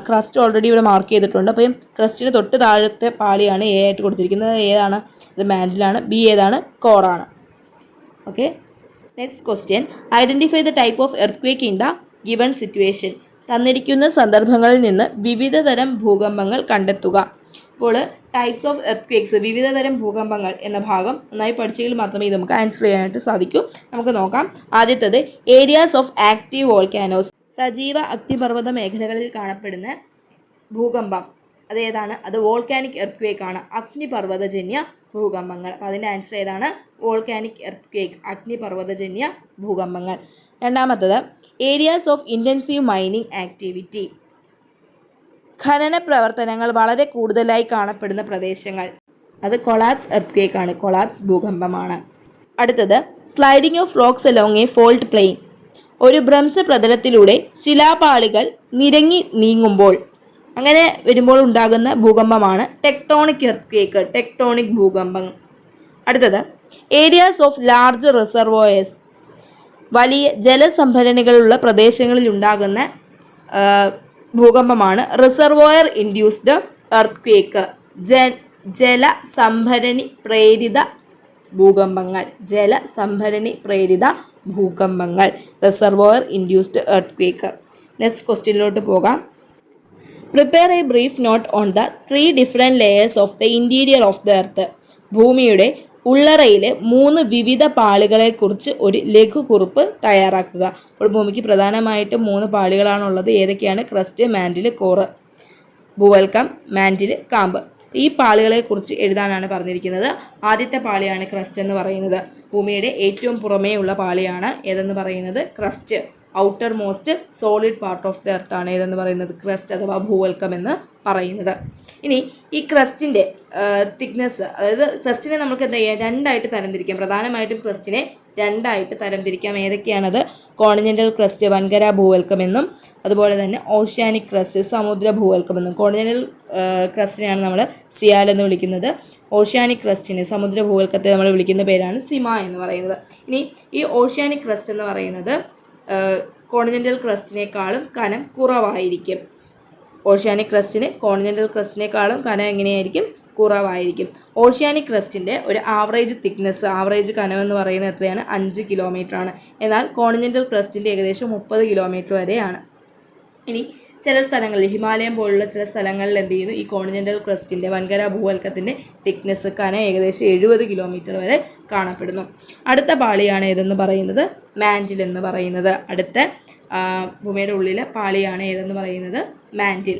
ക്രസ്റ്റ് ഓൾറെഡി ഇവിടെ മാർക്ക് ചെയ്തിട്ടുണ്ട്. അപ്പോൾ ക്രസ്റ്റിന് തൊട്ട് താഴത്തെ പാളിയാണ് എ ആയിട്ട് കൊടുത്തിരിക്കുന്നത്. ഏതാണ്? ഇത് മാൻറ്റിലാണ്. ബി ഏതാണ്? കോറാണ്. Okay, next question. Identify the type of earthquake in the given situation. തന്നിരിക്കുന്ന സന്ദർഭങ്ങളിൽ നിന്ന് വിവിധ തരം ഭൂകമ്പങ്ങൾ കണ്ടെത്തുക. അപ്പോൾ ടൈപ്സ് ഓഫ് എർത്ത്ക്വേക്സ്, വിവിധ തരം ഭൂകമ്പങ്ങൾ എന്ന ഭാഗം നന്നായി പഠിച്ചെങ്കിൽ മാത്രമേ ഇത് നമുക്ക് ആൻസർ ചെയ്യാനായിട്ട് സാധിക്കൂ. നമുക്ക് നോക്കാം. ആദ്യത്തേത് ഏരിയാസ് ഓഫ് ആക്റ്റീവ് വോൾക്കാനോസ്. സജീവ അഗ്നിപർവ്വത മേഖലകളിൽ കാണപ്പെടുന്ന ഭൂകമ്പം അതേതാണ്? അത് വോൾക്കാനിക് എർത്ത്ക്വേക്ക് ആണ്. അഗ്നിപർവ്വതജന്യ ഭൂകമ്പങ്ങൾ. അപ്പോൾ അതിൻ്റെ ആൻസർ ഏതാണ്? വോൾക്കാനിക് എർത്ത്ക്വേക്ക്, അഗ്നിപർവ്വതജന്യ ഭൂകമ്പങ്ങൾ. രണ്ടാമത്തത് areas of intensive mining activity. ഖനന പ്രവർത്തനങ്ങൾ വളരെ കൂടുതലായി കാണപ്പെടുന്ന പ്രദേശങ്ങൾ. അത് കൊളാപ്സ് എർത്ത്ക്വേക്ക് ആണ്, കൊളാപ്സ് ഭൂകമ്പമാണ്. അടുത്തത് sliding of rocks along a fault plane. ഒരു ഭ്രംശപ്രതലത്തിലൂടെ ശിലാപാളികൾ നിരങ്ങി നീങ്ങുമ്പോൾ, അങ്ങനെ വരുമ്പോൾ ഉണ്ടാകുന്ന ഭൂകമ്പമാണ് ടെക്ടോണിക് എർത്ത്ക്വേക്ക്, ടെക്ടോണിക് ഭൂകമ്പം. അടുത്തത് ഏരിയാസ് ഓഫ് ലാർജ് റിസർവോയേഴ്സ്. വലിയ ജലസംഭരണികളുള്ള പ്രദേശങ്ങളിൽ ഉണ്ടാകുന്ന ഭൂകമ്പമാണ് റിസർവോയർ ഇൻഡ്യൂസ്ഡ് എർത്ത്ക്വേക്ക്, ജലസംഭരണി പ്രേരിത ഭൂകമ്പങ്ങൾ, ജലസംഭരണി പ്രേരിത ഭൂകമ്പങ്ങൾ, റിസർവോയർ ഇൻഡ്യൂസ്ഡ് എർത്ത്ക്വേക്ക്. നെക്സ്റ്റ് ക്വസ്റ്റ്യനിലോട്ട് പോകാം. Prepare A brief not on the 3 different layers of the interior of the earth. ഭൂമിയുടെ ഉള്ളറയിലെ 3 വിവിധ പാളികളെക്കുറിച്ച് ഒരു ലഘുകുറിപ്പ് തയ്യാറാക്കുക. അപ്പോൾ ഭൂമിക്ക് പ്രധാനമായിട്ടും 3 പാളികളാണുള്ളത്. ഏതൊക്കെയാണ്? Crust, mantle, core. ഭൂവൽക്കം, മാൻറ്റിൽ, കാമ്പ്. ഈ പാളികളെക്കുറിച്ച് എഴുതാനാണ് പറഞ്ഞിരിക്കുന്നത്. ആദ്യത്തെ പാളിയാണ് ക്രസ്റ്റ് എന്ന് പറയുന്നത്. ഭൂമിയുടെ ഏറ്റവും പുറമേ ഉള്ള പാളിയാണ് ഏതെന്ന് പറയുന്നത്? Crest. Outer most solid part of the earth ആണ് ഏതെന്ന് പറയുന്നത്? ക്രസ്റ്റ് അഥവാ ഭൂവൽക്കം എന്ന് പറയുന്നത്. ഇനി ഈ ക്രസ്റ്റിൻ്റെ തിക്നെസ്, അതായത് ക്രസ്റ്റിനെ നമുക്ക് എന്താ ചെയ്യാം? രണ്ടായിട്ട് തരംതിരിക്കാം. പ്രധാനമായിട്ടും ക്രസ്റ്റിനെ രണ്ടായിട്ട് തരംതിരിക്കാം. ഏതൊക്കെയാണത്? കോണ്ടിനെൻ്റൽ ക്രസ്റ്റ്, വൻകര ഭൂവൽക്കം എന്നും, അതുപോലെ തന്നെ ഓഷ്യാനിക് ക്രസ്റ്റ്, സമുദ്ര ഭൂവൽക്കം എന്നും. കോണ്ടിനെൻ്റൽ ക്രസ്റ്റിനെയാണ് നമ്മൾ സിയാൽ എന്ന് വിളിക്കുന്നത്. ഓഷ്യാനിക് ക്രസ്റ്റിനെ, സമുദ്ര ഭൂവൽക്കത്തെ നമ്മൾ വിളിക്കുന്ന പേരാണ് സിമ എന്ന് പറയുന്നത്. ഇനി ഈ ഓഷ്യാനിക് ക്രസ്റ്റ് എന്ന് പറയുന്നത് കോണ്ടിനെൻ്റൽ ക്രസ്റ്റിനേക്കാളും കനം കുറവായിരിക്കും. ഓഷ്യാനിക് ക്രസ്റ്റിന് കോണ്ടിനെൻ്റൽ ക്രസ്റ്റിനേക്കാളും കനം എങ്ങനെയായിരിക്കും? കുറവായിരിക്കും. ഓഷ്യാനിക് ക്രസ്റ്റിൻ്റെ ഒരു ആവറേജ് തിക്നെസ്, ആവറേജ് കനം എന്ന് പറയുന്നത് എത്രയാണ്? 5 കിലോമീറ്റർ ആണ്. എന്നാൽ കോണ്ടിനെൻ്റൽ ക്രസ്റ്റിൻ്റെ ഏകദേശം 30 കിലോമീറ്റർ വരെയാണ്. ഇനി ചില സ്ഥലങ്ങളിൽ, ഹിമാലയം പോലുള്ള ചില സ്ഥലങ്ങളിൽ എന്ത് ചെയ്യുന്നു? ഈ കോണ്ടിനെൻ്റൽ ക്രസ്റ്റിൻ്റെ, വൻകര ഭൂവൽക്കത്തിൻ്റെ തിക്നെസ്, കനം ഏകദേശം 70 കിലോമീറ്റർ വരെ കാണപ്പെടുന്നു. അടുത്ത പാളിയാണ് ഏതെന്ന് പറയുന്നത്? മാൻറ്റിൽ എന്ന് പറയുന്നത്. അടുത്ത ഭൂമിയുടെ ഉള്ളിലെ പാളിയാണ് ഏതെന്ന് പറയുന്നത്? മാൻറ്റിൽ.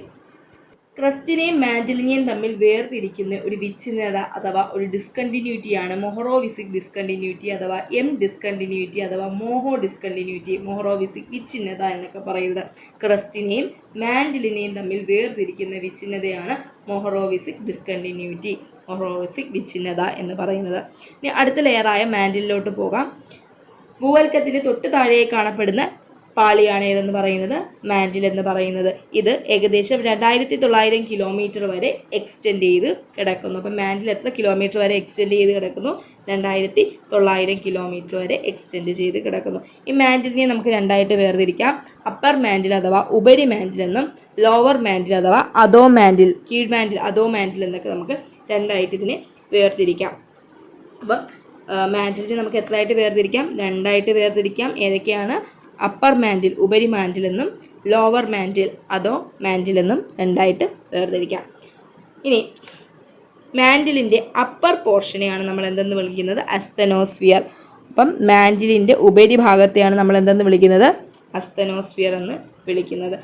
ക്രസ്റ്റിനെയും മാൻറ്റിലിനെയും തമ്മിൽ വേർതിരിക്കുന്ന ഒരു വിച്ഛിന്നത അഥവാ ഒരു ഡിസ്കണ്ടിന്യൂറ്റിയാണ് മൊഹറോവിസിക് ഡിസ്കണ്ടിന്യൂറ്റി അഥവാ ഡിസ്കണ്ടിന്യൂറ്റി അഥവാ മോഹോ ഡിസ്കണ്ടിന്യൂറ്റി, മൊഹറോവിസിക് വിച്ഛിന്നത എന്നൊക്കെ പറയുന്നത്. ക്രസ്റ്റിനെയും മാൻറ്റിലിനെയും തമ്മിൽ വേർതിരിക്കുന്ന വിച്ഛിന്നതയാണ് മൊഹറോവിസിക് ഡിസ്കണ്ടിന്യൂറ്റി, മൊഹറോവിസിക് വിച്ഛിന്നത എന്ന് പറയുന്നത്. ഇനി അടുത്ത ലെയറായ മാൻറ്റിലിലോട്ട് പോകാം. ഭൂവൽക്കത്തിന് തൊട്ട് താഴെയായി കാണപ്പെടുന്ന പാളിയാണ് ഏതെന്ന് പറയുന്നത്? മാൻറ്റിൽ എന്ന് പറയുന്നത്. ഇത് ഏകദേശം 2900 കിലോമീറ്റർ വരെ എക്സ്റ്റെൻഡ് ചെയ്ത് കിടക്കുന്നു. അപ്പം മാൻറ്റിൽ എത്ര കിലോമീറ്റർ വരെ എക്സ്റ്റെൻഡ് ചെയ്ത് കിടക്കുന്നു? 2900 കിലോമീറ്റർ വരെ എക്സ്റ്റെൻഡ് ചെയ്ത് കിടക്കുന്നു. ഈ മാൻറ്റിലിനെ നമുക്ക് രണ്ടായിട്ട് വേർതിരിക്കാം. അപ്പർ മാൻറ്റിൽ അഥവാ ഉപരി മാൻറ്റിൽ എന്നും, ലോവർ മാൻറ്റിൽ അഥവാ അധോ മാൻറ്റിൽ, കീഴ് മാൻറ്റിൽ, അധോ മാൻറ്റിൽ എന്നൊക്കെ നമുക്ക് രണ്ടായിട്ട് ഇതിനെ വേർതിരിക്കാം. അപ്പം മാൻറ്റിലിനെ നമുക്ക് എത്രയായിട്ട് വേർതിരിക്കാം? രണ്ടായിട്ട് വേർതിരിക്കാം. ഏതൊക്കെയാണ്? അപ്പർ മാൻറ്റിൽ, ഉപരി മാൻറ്റിൽ എന്നും, ലോവർ മാൻറ്റിൽ, അധോ മാൻറ്റിൽ എന്നും രണ്ടായിട്ട് വേർതിരിക്കാം. ഇനി മാൻറ്റിലിൻ്റെ അപ്പർ പോർഷനെയാണ് നമ്മൾ എന്തെന്ന് വിളിക്കുന്നത്? അസ്തനോസ്ഫിയർ. അപ്പം മാൻറ്റിലിൻ്റെ ഉപരിഭാഗത്തെയാണ് നമ്മൾ എന്തെന്ന് വിളിക്കുന്നത്? അസ്തനോസ്ഫിയർ എന്ന് വിളിക്കുന്നത്.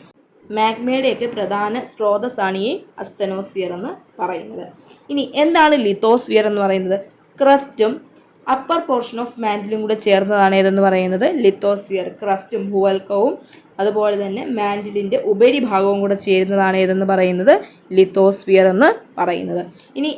മാഗ്മയുടെയൊക്കെ പ്രധാന സ്രോതസ്സാണ് ഈ അസ്തനോസ്ഫിയർ എന്ന് പറയുന്നത്. ഇനി എന്താണ് ലിത്തോസ്ഫിയർ എന്ന് പറയുന്നത്? ക്രസ്റ്റും അപ്പർ പോർഷൻ ഓഫ് മാൻറ്റിലും കൂടെ ചേർന്നതാണ് ഏതെന്ന് പറയുന്നത്? ലിത്തോസ്ഫിയർ. ക്രസ്റ്റും ഭൂവൽക്കവും അതുപോലെ തന്നെ മാൻറ്റിലിൻ്റെ ഉപരിഭാഗവും കൂടെ ചേരുന്നതാണ് ഏതെന്ന് പറയുന്നത്? ലിത്തോസ്ഫിയർ എന്ന് പറയുന്നത്. ഇനി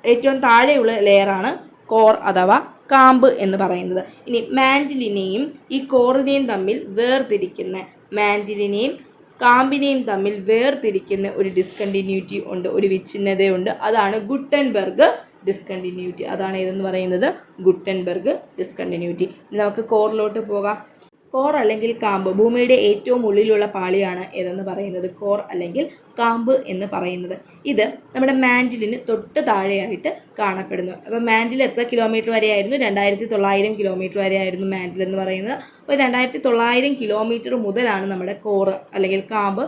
ഏറ്റവും താഴെയുള്ള ലെയറാണ് കോർ അഥവാ കാമ്പ് എന്ന് പറയുന്നത്. ഇനി മാൻറ്റിലിനെയും ഈ കോറിനെയും തമ്മിൽ വേർതിരിക്കുന്ന, മാൻറ്റിലിനെയും കാമ്പിനെയും തമ്മിൽ വേർതിരിക്കുന്ന ഒരു ഡിസ്കണ്ടിന്യൂറ്റി ഉണ്ട്, ഒരു വിച്ഛിന്നതയുണ്ട്. അതാണ് ഗുട്ടൻബർഗ് ഡിസ്കണ്ടിന്യൂറ്റി. അതാണ് ഏതെന്ന് പറയുന്നത് ഗുട്ടൻബർഗ് ഡിസ്കണ്ടിന്യൂറ്റി. ഇനി നമുക്ക് കോറിലോട്ട് പോകാം. കോർ അല്ലെങ്കിൽ കാമ്പ് ഭൂമിയുടെ ഏറ്റവും ഉള്ളിലുള്ള പാളിയാണ് ഏതെന്ന് പറയുന്നത് കോർ അല്ലെങ്കിൽ കാമ്പ് എന്ന് പറയുന്നത്. ഇത് നമ്മുടെ മാൻറ്റിലിന് തൊട്ട് താഴെയായിട്ട് കാണപ്പെടുന്നു. അപ്പോൾ മാൻറ്റിൽ എത്ര കിലോമീറ്റർ വരെയായിരുന്നു? 2900 കിലോമീറ്റർ വരെയായിരുന്നു മാൻറ്റിൽ എന്ന് പറയുന്നത്. അപ്പോൾ 2900 കിലോമീറ്റർ മുതലാണ് നമ്മുടെ കോർ അല്ലെങ്കിൽ കാമ്പ്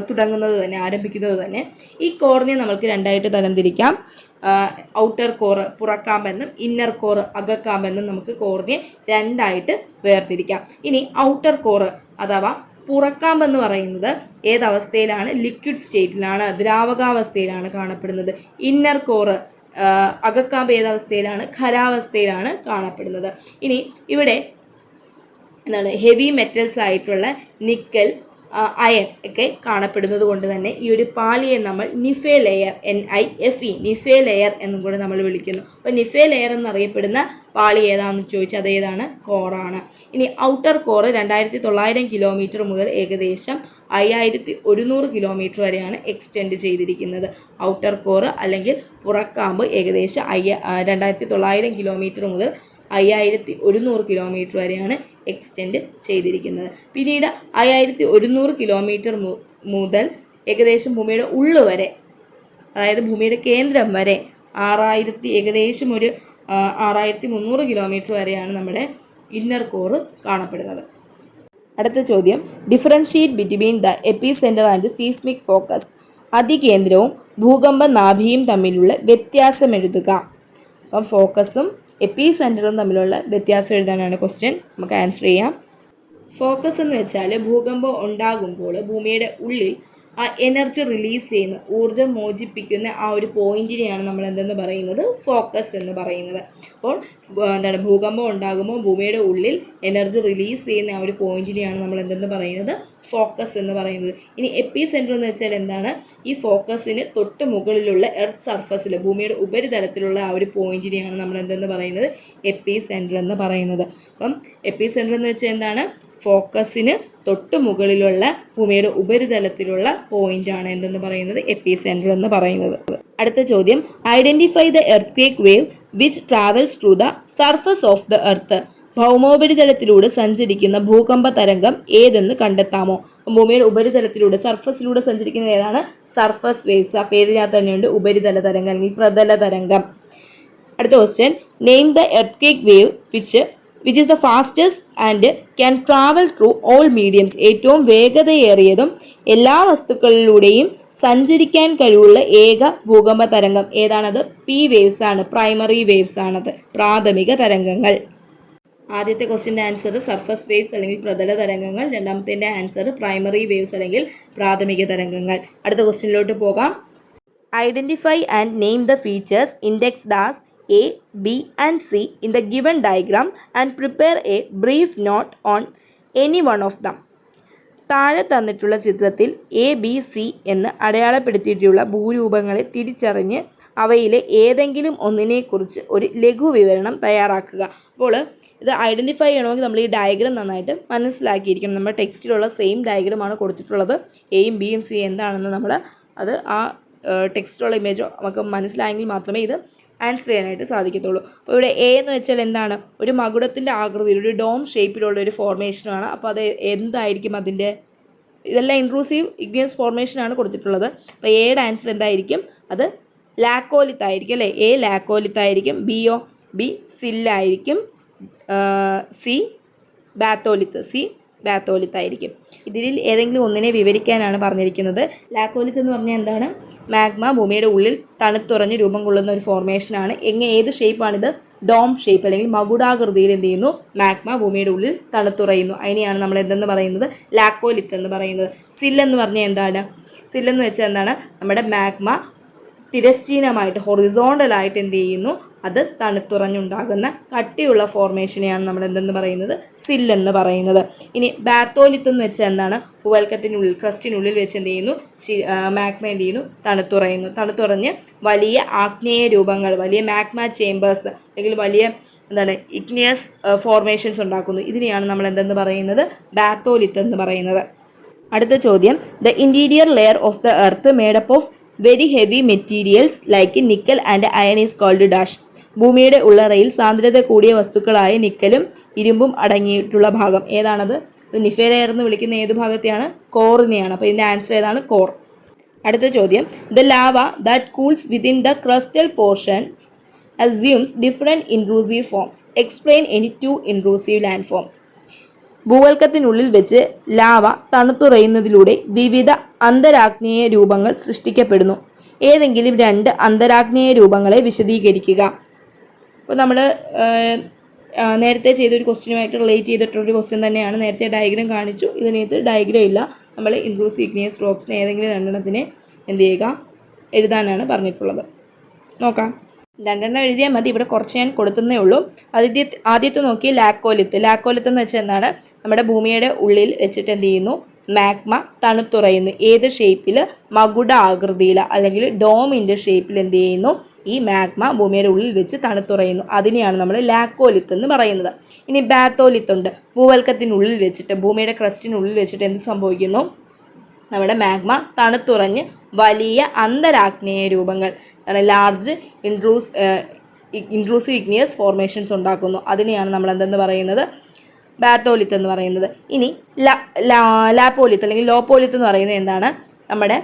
തുടങ്ങുന്നത് തന്നെ, ആരംഭിക്കുന്നത് തന്നെ. ഈ കോറിനെ നമുക്ക് രണ്ടായിട്ട് തരംതിരിക്കാം. ഔട്ടർ കോറ് പുറക്കാമ്പെന്നും ഇന്നർ കോറ് അകക്കാമ്പെന്നും നമുക്ക് കോറിനെ രണ്ടായിട്ട് വേർതിരിക്കാം. ഇനി ഔട്ടർ കോറ് അഥവാ പുറക്കാമ്പെന്ന് പറയുന്നത് ഏതവസ്ഥയിലാണ്? ലിക്വിഡ് സ്റ്റേറ്റിലാണ്, ദ്രാവകാവസ്ഥയിലാണ് കാണപ്പെടുന്നത്. Inner core അകക്കാമ്പ് ഏതവസ്ഥയിലാണ്? ഖരാവസ്ഥയിലാണ് കാണപ്പെടുന്നത്. ഇനി ഇവിടെ എന്താണ് ഹെവി മെറ്റൽസ് ആയിട്ടുള്ള നിക്കൽ, അയൺ ഒക്കെ കാണപ്പെടുന്നത് കൊണ്ട് തന്നെ ഈ ഒരു പാളിയെ നമ്മൾ നിഫെ ലെയർ, NIFE നിഫെ ലെയർ എന്നും കൂടെ നമ്മൾ വിളിക്കുന്നു. അപ്പോൾ നിഫെ ലെയർ എന്നറിയപ്പെടുന്ന പാളി ഏതാണെന്ന് ചോദിച്ചാൽ അതേതാണ്? കോറാണ്. ഇനി ഔട്ടർ കോറ് 2900 കിലോമീറ്റർ മുതൽ ഏകദേശം 5100 കിലോമീറ്റർ വരെയാണ് എക്സ്റ്റെൻഡ് ചെയ്തിരിക്കുന്നത്. ഔട്ടർ കോറ് അല്ലെങ്കിൽ പുറക്കാമ്പ് ഏകദേശം 2900 കിലോമീറ്റർ മുതൽ 5100 കിലോമീറ്റർ വരെയാണ് എക്സ്റ്റെൻഡ് ചെയ്തിരിക്കുന്നത്. പിന്നീട് 5100 കിലോമീറ്റർ മുതൽ ഏകദേശം ഭൂമിയുടെ ഉള്ളു വരെ, അതായത് ഭൂമിയുടെ കേന്ദ്രം വരെ ഏകദേശം ഒരു 6300 കിലോമീറ്റർ വരെയാണ് നമ്മുടെ ഇന്നർ കോറ് കാണപ്പെടുന്നത്. അടുത്ത ചോദ്യം, differentiate between the epicentre and seismic focus. അതികേന്ദ്രവും ഭൂകമ്പ നാഭിയും തമ്മിലുള്ള വ്യത്യാസം എഴുതുക. അപ്പം ഫോക്കസും എപ്പിസെൻറ്ററും തമ്മിലുള്ള വ്യത്യാസം എഴുതാനാണ് ക്വസ്റ്റ്യൻ. നമുക്ക് ആൻസർ ചെയ്യാം. ഫോക്കസ് എന്ന് വെച്ചാൽ ഭൂകമ്പം ഉണ്ടാകുമ്പോൾ ഭൂമിയുടെ ഉള്ളിൽ ആ എനർജി റിലീസ് ചെയ്യുന്ന, ഊർജ്ജം മോചിപ്പിക്കുന്ന ആ ഒരു പോയിന്റിനെയാണ് നമ്മൾ എന്തെന്ന് പറയുന്നത്? ഫോക്കസ് എന്ന് പറയുന്നത്. അപ്പോൾ എന്താണ് ഭൂകമ്പം ഉണ്ടാകുമ്പോൾ ഭൂമിയുടെ ഉള്ളിൽ എനർജി റിലീസ് ചെയ്യുന്ന ആ ഒരു പോയിന്റിനെയാണ് നമ്മൾ എന്തെന്ന് പറയുന്നത്? ഫോക്കസ് എന്ന് പറയുന്നത്. ഇനി എപ്പിസെൻറ്റർ എന്ന് വെച്ചാൽ എന്താണ്? ഈ ഫോക്കസിന് തൊട്ട് മുകളിലുള്ള എർത്ത് സർഫസിൽ, ഭൂമിയുടെ ഉപരിതലത്തിലുള്ള ആ ഒരു പോയിന്റിനെയാണ് നമ്മൾ എന്തെന്ന് പറയുന്നത്? എപ്പിസെൻറ്റർ എന്ന് പറയുന്നത്. അപ്പം എപ്പിസെൻറ്റർ എന്ന് വെച്ചാൽ എന്താണ്? ഫോക്കസിന് തൊട്ട് മുകളിലുള്ള ഭൂമിയുടെ ഉപരിതലത്തിലുള്ള പോയിന്റാണ് എന്തെന്ന് പറയുന്നത്? എപ്പിസെൻറ്റർ എന്ന് പറയുന്നത്. അടുത്ത ചോദ്യം, identify the earthquake wave which travels through the surface of the earth. ഭൗമോപരിതലത്തിലൂടെ സഞ്ചരിക്കുന്ന ഭൂകമ്പ തരംഗം ഏതെന്ന് കണ്ടെത്താമോ? ഭൂമിയുടെ ഉപരിതലത്തിലൂടെ, സർഫസിലൂടെ സഞ്ചരിക്കുന്നത് ഏതാണ്? Surface waves. ആ പേരിനകത്ത് തന്നെയുണ്ട് ഉപരിതല തരംഗം അല്ലെങ്കിൽ പ്രതല തരംഗം. അടുത്ത question, name the earthquake wave which is the fastest and can travel through all mediums. ഏറ്റവും വേഗതയേറിയതും എല്ലാ വസ്തുക്കളിലൂടെയും സഞ്ചരിക്കാൻ കഴിവുള്ള ഏക ഭൂകമ്പ തരംഗം ഏതാണത്? പി വേവ്സ് ആണ്, പ്രൈമറി വേവ്സ് ആണത്, പ്രാഥമിക തരംഗങ്ങൾ. ആദ്യത്തെ ക്വസ്റ്റ്യൻ്റെ ആൻസർ സർഫസ് വേവ്സ് അല്ലെങ്കിൽ പ്രതല തരംഗങ്ങൾ, രണ്ടാമത്തെ ആൻസർ പ്രൈമറി വേവ്സ് അല്ലെങ്കിൽ പ്രാഥമിക തരംഗങ്ങൾ. അടുത്ത ക്വസ്റ്റ്യനിലോട്ട് പോകാം. Identify and name the features indexed as A, B and C in the given diagram and prepare a brief note on any one of them. താഴെ തന്നിട്ടുള്ള ചിത്രത്തിൽ ABC എന്ന് അടയാളപ്പെടുത്തിയിട്ടുള്ള ഭൂരൂപങ്ങളെ തിരിച്ചറിഞ്ഞ് അവയിലെ ഏതെങ്കിലും ഒന്നിനെക്കുറിച്ച് ഒരു ലഘു വിവരണം തയ്യാറാക്കുക. അപ്പോൾ ഇത് ഐഡൻറ്റിഫൈ ചെയ്യണമെങ്കിൽ നമ്മൾ ഈ ഡയഗ്രം നന്നായിട്ട് മനസ്സിലാക്കിയിരിക്കണം. നമ്മുടെ ടെക്സ്റ്റിലുള്ള സെയിം ഡയഗ്രമാണ് കൊടുത്തിട്ടുള്ളത്. എയും ബിയും സി എന്താണെന്ന് നമ്മൾ അത് ആ ടെക്സ്റ്റിലുള്ള ഇമേജോ നമുക്ക് മനസ്സിലായെങ്കിൽ മാത്രമേ ഇത് ആൻസർ ചെയ്യാനായിട്ട് സാധിക്കത്തുള്ളൂ. അപ്പോൾ ഇവിടെ എ എന്ന് വെച്ചാൽ എന്താണ്? ഒരു മകുടത്തിൻ്റെ ആകൃതിയിൽ ഒരു ഡോം ഷേപ്പിലുള്ള ഒരു ഫോർമേഷനാണ്. അപ്പോൾ അത് എന്തായിരിക്കും അതിൻ്റെ? ഇതെല്ലാം ഇൻട്രൂസീവ് ഇഗ്നിയസ് ഫോർമേഷനാണ് കൊടുത്തിട്ടുള്ളത്. അപ്പോൾ എയുടെ ആൻസർ എന്തായിരിക്കും? അത് ലാക്കോലിത്ത് ആയിരിക്കും അല്ലേ? എ ലാക്കോലിത്ത് ആയിരിക്കും. ബിയോ? ബി സില്ലായിരിക്കും. സി ബാത്തോലിത്ത്. സി ബാത്തോലിത്ത് ആയിരിക്കും. ഇതിൽ ഏതെങ്കിലും ഒന്നിനെ വിവരിക്കാനാണ് പറഞ്ഞിരിക്കുന്നത്. ലാക്കോലിത്ത് എന്ന് പറഞ്ഞാൽ എന്താണ്? മാഗ്മ ഭൂമിയുടെ ഉള്ളിൽ തണുത്തുറഞ്ഞ് രൂപം കൊള്ളുന്ന ഒരു ഫോർമേഷനാണ്. ഏത് ഷേപ്പാണിത്? ഡോം ഷേപ്പ് അല്ലെങ്കിൽ മകുടാകൃതിയിൽ എന്ത് ചെയ്യുന്നു? മാഗ്മ ഭൂമിയുടെ ഉള്ളിൽ തണുത്തുറയുന്നു. അതിനെയാണ് നമ്മൾ എന്തെന്ന് പറയുന്നത്? ലാക്കോലിത്ത് എന്ന് പറയുന്നത്. സില്ലെന്ന് പറഞ്ഞാൽ എന്താണ്? സില്ലെന്ന് വെച്ചാൽ എന്താണ്? നമ്മുടെ മാഗ്മ തിരശ്ചീനമായിട്ട് ഹൊറിസോണ്ടലായിട്ട് എന്ത് ചെയ്യുന്നു? അത് തണുത്തുറഞ്ഞുണ്ടാകുന്ന കട്ടിയുള്ള ഫോർമേഷനെയാണ് നമ്മൾ എന്തെന്ന് പറയുന്നത്? സില്ലെന്ന് പറയുന്നത്. ഇനി ബാത്തോലിത്ത് എന്ന് വെച്ചാൽ എന്താണ്? ഭൂവൽക്കത്തിനുള്ളിൽ, ക്രസ്റ്റിനുള്ളിൽ വെച്ച് എന്ത് ചെയ്യുന്നു? മാഗ്മ എന്ത് ചെയ്യുന്നു? തണുത്തുറഞ്ഞ് വലിയ ആഗ്നേയ രൂപങ്ങൾ, വലിയ മാഗ്മ ചേമ്പേഴ്സ് അല്ലെങ്കിൽ വലിയ എന്താണ് ഇഗ്നിയസ് ഫോർമേഷൻസ് ഉണ്ടാക്കുന്നു. ഇതിനെയാണ് നമ്മൾ എന്തെന്ന് പറയുന്നത്? ബാത്തോലിത്ത് എന്ന് പറയുന്നത്. അടുത്ത ചോദ്യം, the interior layer of the earth made up of very heavy materials like nickel and iron is called dash. ഭൂമിയുടെ ഉള്ളറയിൽ സാന്ദ്രത കൂടിയ വസ്തുക്കളായ നിക്കലും ഇരുമ്പും അടങ്ങിയിട്ടുള്ള ഭാഗം ഏതാണത്? നിഫെ ലെയർ എന്ന് വിളിക്കുന്ന ഏത് ഭാഗത്തെയാണ്? കോറിനെയാണ്. അപ്പോൾ ഇതിൻ്റെ ആൻസർ ഏതാണ്? കോർ. അടുത്ത ചോദ്യം, the lava that cools within the crustal portions assumes different intrusive forms. Explain any two intrusive landforms. ഭൂവൽക്കത്തിനുള്ളിൽ വെച്ച് ലാവ തണുത്തുറയുന്നതിലൂടെ വിവിധ അന്തരാഗ്നേയ രൂപങ്ങൾ സൃഷ്ടിക്കപ്പെടുന്നു. ഏതെങ്കിലും രണ്ട് അന്തരാഗ്നേയ രൂപങ്ങളെ വിശദീകരിക്കുക. അപ്പോൾ നമ്മൾ നേരത്തെ ചെയ്തൊരു ക്വസ്റ്റ്യനുമായിട്ട് റിലേറ്റ് ചെയ്തിട്ടുള്ളൊരു ക്വസ്റ്റ്യൻ തന്നെയാണ്. നേരത്തെ ഡയഗ്രാം കാണിച്ചു, ഇതിനകത്ത് ഡയഗ്രാം ഇല്ല. നമ്മൾ ഇൻട്രൂസീവ് ഇഗ്നിയസ് റോക്സിനെ ഏതെങ്കിലും രണ്ടെണ്ണത്തിനെ എന്ത് ചെയ്യുക, എഴുതാനാണ് പറഞ്ഞിട്ടുള്ളത്. നോക്കാം, രണ്ടെണ്ണം എഴുതിയാൽ മതി, ഇവിടെ കുറച്ച് ഞാൻ കൊടുത്തതേ ഉള്ളൂ. ആദ്യത്തെ നോക്കി ലാക്കോലിത്ത്. ലാക്കോലിത്ത് എന്ന് വെച്ചാൽ എന്താണ്? നമ്മുടെ ഭൂമിയുടെ ഉള്ളിൽ വെച്ചിട്ട് എന്ത് ചെയ്യുന്നു? മാഗ്മ തണുത്തുറയുന്നു. ഏത് ഷേപ്പിൽ? മകുട ആകൃതിയിൽ അല്ലെങ്കിൽ ഡോമിൻ്റെ ഷേപ്പിൽ എന്ത് ചെയ്യുന്നു? ഈ മാഗ്മ ഭൂമിയുടെ ഉള്ളിൽ വെച്ച് തണുത്തുറയുന്നു. അതിനെയാണ് നമ്മൾ ലാക്കോലിത്ത് എന്ന് പറയുന്നത്. ഇനി ബാത്തോലിത്ത് ഉണ്ട്. ഭൂവൽക്കത്തിനുള്ളിൽ വെച്ചിട്ട്, ഭൂമിയുടെ ക്രസ്റ്റിനുള്ളിൽ വെച്ചിട്ട് എന്ത് സംഭവിക്കുന്നു? നമ്മുടെ മാഗ്മ തണുത്തുറഞ്ഞ് വലിയ അന്തരാഗ്നേയ രൂപങ്ങൾ, ലാർജ് ഇൻട്രൂസീവ് ഇഗ്നിയസ് ഫോർമേഷൻസ് ഉണ്ടാക്കുന്നു. അതിനെയാണ് നമ്മൾ എന്തെന്ന് പറയുന്നത്? ബാത്തോലിത്ത് എന്ന് പറയുന്നത്. ഇനി ലാപ്പോലിത്ത് അല്ലെങ്കിൽ ലോപ്പോലിത്ത് എന്ന് പറയുന്നത് എന്താണ്? നമ്മുടെ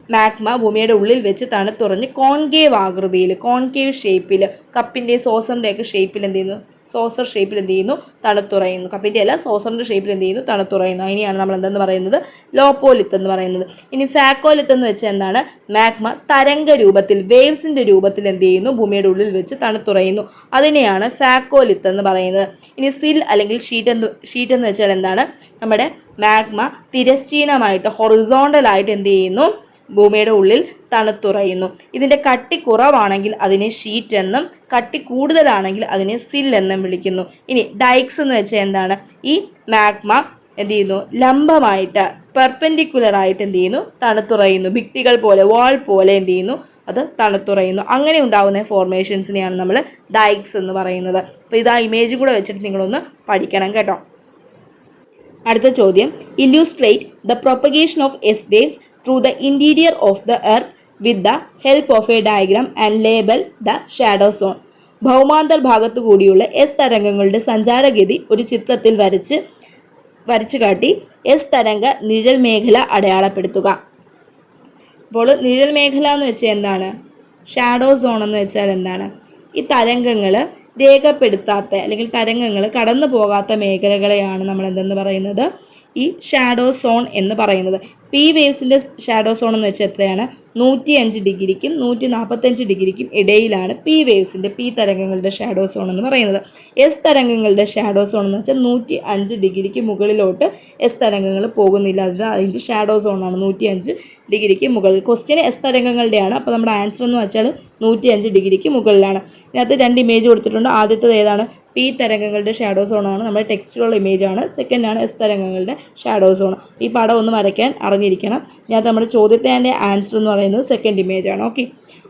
മാഗ്മ ഭൂമിയുടെ ഉള്ളിൽ വെച്ച് തണുത്തുറഞ്ഞ് കോൺകേവ് ആകൃതിയിൽ, കോൺകേവ് ഷേപ്പിൽ, കപ്പിൻ്റെ സോസറിൻ്റെയൊക്കെ ഷേപ്പിൽ എന്ത് ചെയ്യുന്നു? സോസർ ഷേപ്പിൽ എന്ത് ചെയ്യുന്നു? തണുത്തുറയുന്നു. കപ്പിൻ്റെ അല്ല, സോസറിൻ്റെ ഷേപ്പിൽ എന്ത് ചെയ്യുന്നു? തണുത്തുറയുന്നു. അതിനെയാണ് നമ്മൾ എന്തെന്ന് പറയുന്നത്? ലോപ്പോലിത്ത് എന്ന് പറയുന്നത്. ഇനി ഫാക്കോലിത്ത് എന്ന് വെച്ചാൽ എന്താണ്? മാഗ്മ തരംഗ രൂപത്തിൽ, വേവ്സിൻ്റെ രൂപത്തിൽ എന്ത് ചെയ്യുന്നു? ഭൂമിയുടെ ഉള്ളിൽ വെച്ച് തണുത്തുറയുന്നു. അതിനെയാണ് ഫാക്കോലിത്ത് എന്ന് പറയുന്നത്. ഇനി സിൽ അല്ലെങ്കിൽ ഷീറ്റ് എന്ന് വെച്ചാൽ എന്താണ്? നമ്മുടെ മാഗ്മ തിരശ്ചീനമായിട്ട്, ഹൊറിസോണ്ടലായിട്ട് എന്ത് ചെയ്യുന്നു? ഭൂമിയുടെ ഉള്ളിൽ തണുത്തുറയുന്നു. ഇതിൻ്റെ കട്ടി കുറവാണെങ്കിൽ അതിനെ ഷീറ്റ് എന്നും കട്ടി കൂടുതലാണെങ്കിൽ അതിനെ സിൽ എന്നും വിളിക്കുന്നു. ഇനി ഡൈക്സ് എന്ന് വെച്ചാൽ എന്താണ്? ഈ മാഗ്മ എന്ത് ചെയ്യുന്നു? ലംബമായിട്ട്, പെർപെൻഡിക്കുലർ ആയിട്ട് എന്ത് ചെയ്യുന്നു? തണുത്തുറയുന്നു. ഭിത്തികൾ പോലെ, വാൾ പോലെ എന്ത് ചെയ്യുന്നു? അത് തണുത്തുറയുന്നു. അങ്ങനെ ഉണ്ടാകുന്ന ഫോർമേഷൻസിനെയാണ് നമ്മൾ ഡൈക്സ് എന്ന് പറയുന്നത്. അപ്പോൾ ഇത് ആ ഇമേജ് കൂടെ വെച്ചിട്ട് നിങ്ങളൊന്ന് പഠിക്കണം കേട്ടോ. അടുത്ത ചോദ്യം, illustrate the propagation of S waves through the interior of the earth with the help of a diagram and label the shadow zone. ഭൗമാന്തർ ഭാഗത്തു കൂടിയുള്ള എസ് തരംഗങ്ങളുടെ സഞ്ചാരഗതി ഒരു ചിത്രത്തിൽ വരച്ചു കാട്ടി എസ് തരംഗ നിഴൽ മേഖല അടയാളപ്പെടുത്തുക. അപ്പോൾ നിഴൽ മേഖല എന്ന് വെച്ചാൽ എന്താണ്? ഷാഡോ സോൺ എന്ന് വെച്ചാൽ എന്താണ്? ഈ തരംഗങ്ങൾ രേഖപ്പെടുത്താത്ത അല്ലെങ്കിൽ തരംഗങ്ങൾ കടന്നു പോകാത്ത മേഖലകളെയാണ് നമ്മൾ എന്തെന്ന് പറയുന്നത്? ഈ ഷാഡോ സോൺ എന്ന് പറയുന്നത്. പി വേവ്സിൻ്റെ ഷാഡോ സോൺ എന്ന് വെച്ചാൽ എത്രയാണ്? 105 ഡിഗ്രിക്കും 145 ഡിഗ്രിക്കും ഇടയിലാണ് പി വേവ്സിൻ്റെ, പി തരംഗങ്ങളുടെ ഷാഡോ സോൺ എന്ന് പറയുന്നത്. എസ് തരംഗങ്ങളുടെ ഷാഡോ സോൺ എന്ന് വെച്ചാൽ 105 ഡിഗ്രിക്ക് മുകളിലോട്ട് എസ് തരംഗങ്ങൾ പോകുന്നില്ല. അത് അതിൻ്റെ ഷാഡോ സോണാണ് 105 ഡിഗ്രിക്ക് മുകളിൽ. ക്വസ്റ്റ്യൻ എസ് തരംഗങ്ങളുടെയാണ്. അപ്പോൾ നമ്മുടെ ആൻസർ എന്ന് വെച്ചാൽ 105 ഡിഗ്രിക്ക് മുകളിലാണ്. ഇതിനകത്ത് 2 ഇമേജ് കൊടുത്തിട്ടുണ്ട്. ആദ്യത്തേത് ഏതാണ്? പി തരംഗങ്ങളുടെ ഷാഡോ സോണാണ്, നമ്മുടെ ടെക്സ്റ്റിലുള്ള ഇമേജാണ്. സെക്കൻഡാണ് എസ് തരംഗങ്ങളുടെ ഷാഡോ സോൺ. ഈ പടം ഒന്ന് വരയ്ക്കാൻ അറിഞ്ഞിരിക്കണം. ഇതിനകത്ത് നമ്മുടെ ചോദ്യത്തിൻ്റെ ആൻസർ എന്ന് പറയുന്നത് സെക്കൻഡ് ഇമേജാണ്. ഓക്കെ,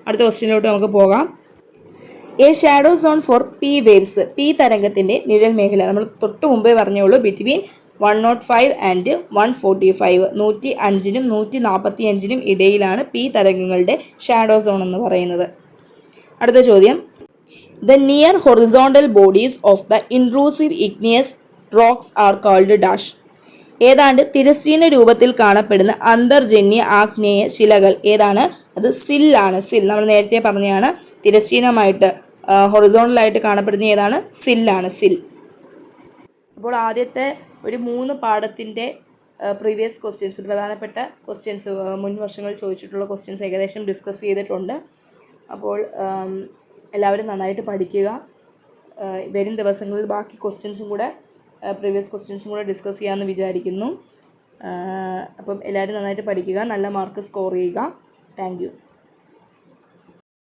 അടുത്ത ക്വസ്റ്റ്യനിലോട്ട് നമുക്ക് പോകാം. A shadow zone for P waves. P തരംഗത്തിൻ്റെ നിഴൽ മേഖല നമ്മൾ തൊട്ട് മുമ്പേ പറഞ്ഞുള്ളൂ. ബിറ്റ്വീൻ 105 ആൻഡ് 145, 105നും 145നും ഇടയിലാണ് പി തരംഗങ്ങളുടെ ഷാഡോ സോൺ എന്ന് പറയുന്നത്. അടുത്ത ചോദ്യം, the near horizontal bodies of the intrusive igneous rocks are called dash. ഏതാണ്ട് തിരശ്ചീന രൂപത്തിൽ കാണപ്പെടുന്ന അന്തർജന്യ ആഗ്നേയ ശിലകൾ ഏതാണ്? അത് സില്ലാണ്. സിൽ നമ്മൾ നേരത്തെ പറഞ്ഞതാണ്. തിരശ്ചീനമായിട്ട് ഹൊറിസോണ്ടലായിട്ട് കാണപ്പെടുന്ന ഏതാണ്? സില്ലാണ്. സിൽ. അപ്പോൾ ആദ്യത്തെ ഒരു 3 പാഠത്തിൻ്റെ പ്രീവിയസ് ക്വസ്റ്റ്യൻസ്, പ്രധാനപ്പെട്ട ക്വസ്റ്റ്യൻസ്, മുൻ വർഷങ്ങളിൽ ചോദിച്ചിട്ടുള്ള ക്വസ്റ്റ്യൻസ് ഏകദേശം ഡിസ്കസ് ചെയ്തിട്ടുണ്ട്. അപ്പോൾ എല്ലാവരും നന്നായിട്ട് പഠിക്കുക. വരും ദിവസങ്ങളിൽ ബാക്കി ക്വസ്റ്റ്യൻസും കൂടെ, പ്രീവിയസ് ക്വസ്റ്റ്യൻസും കൂടെ ഡിസ്കസ് ചെയ്യാമെന്ന് വിചാരിക്കുന്നു. അപ്പം എല്ലാവരും നന്നായിട്ട് പഠിക്കുക, നല്ല മാർക്ക് സ്കോർ ചെയ്യുക. Thank you.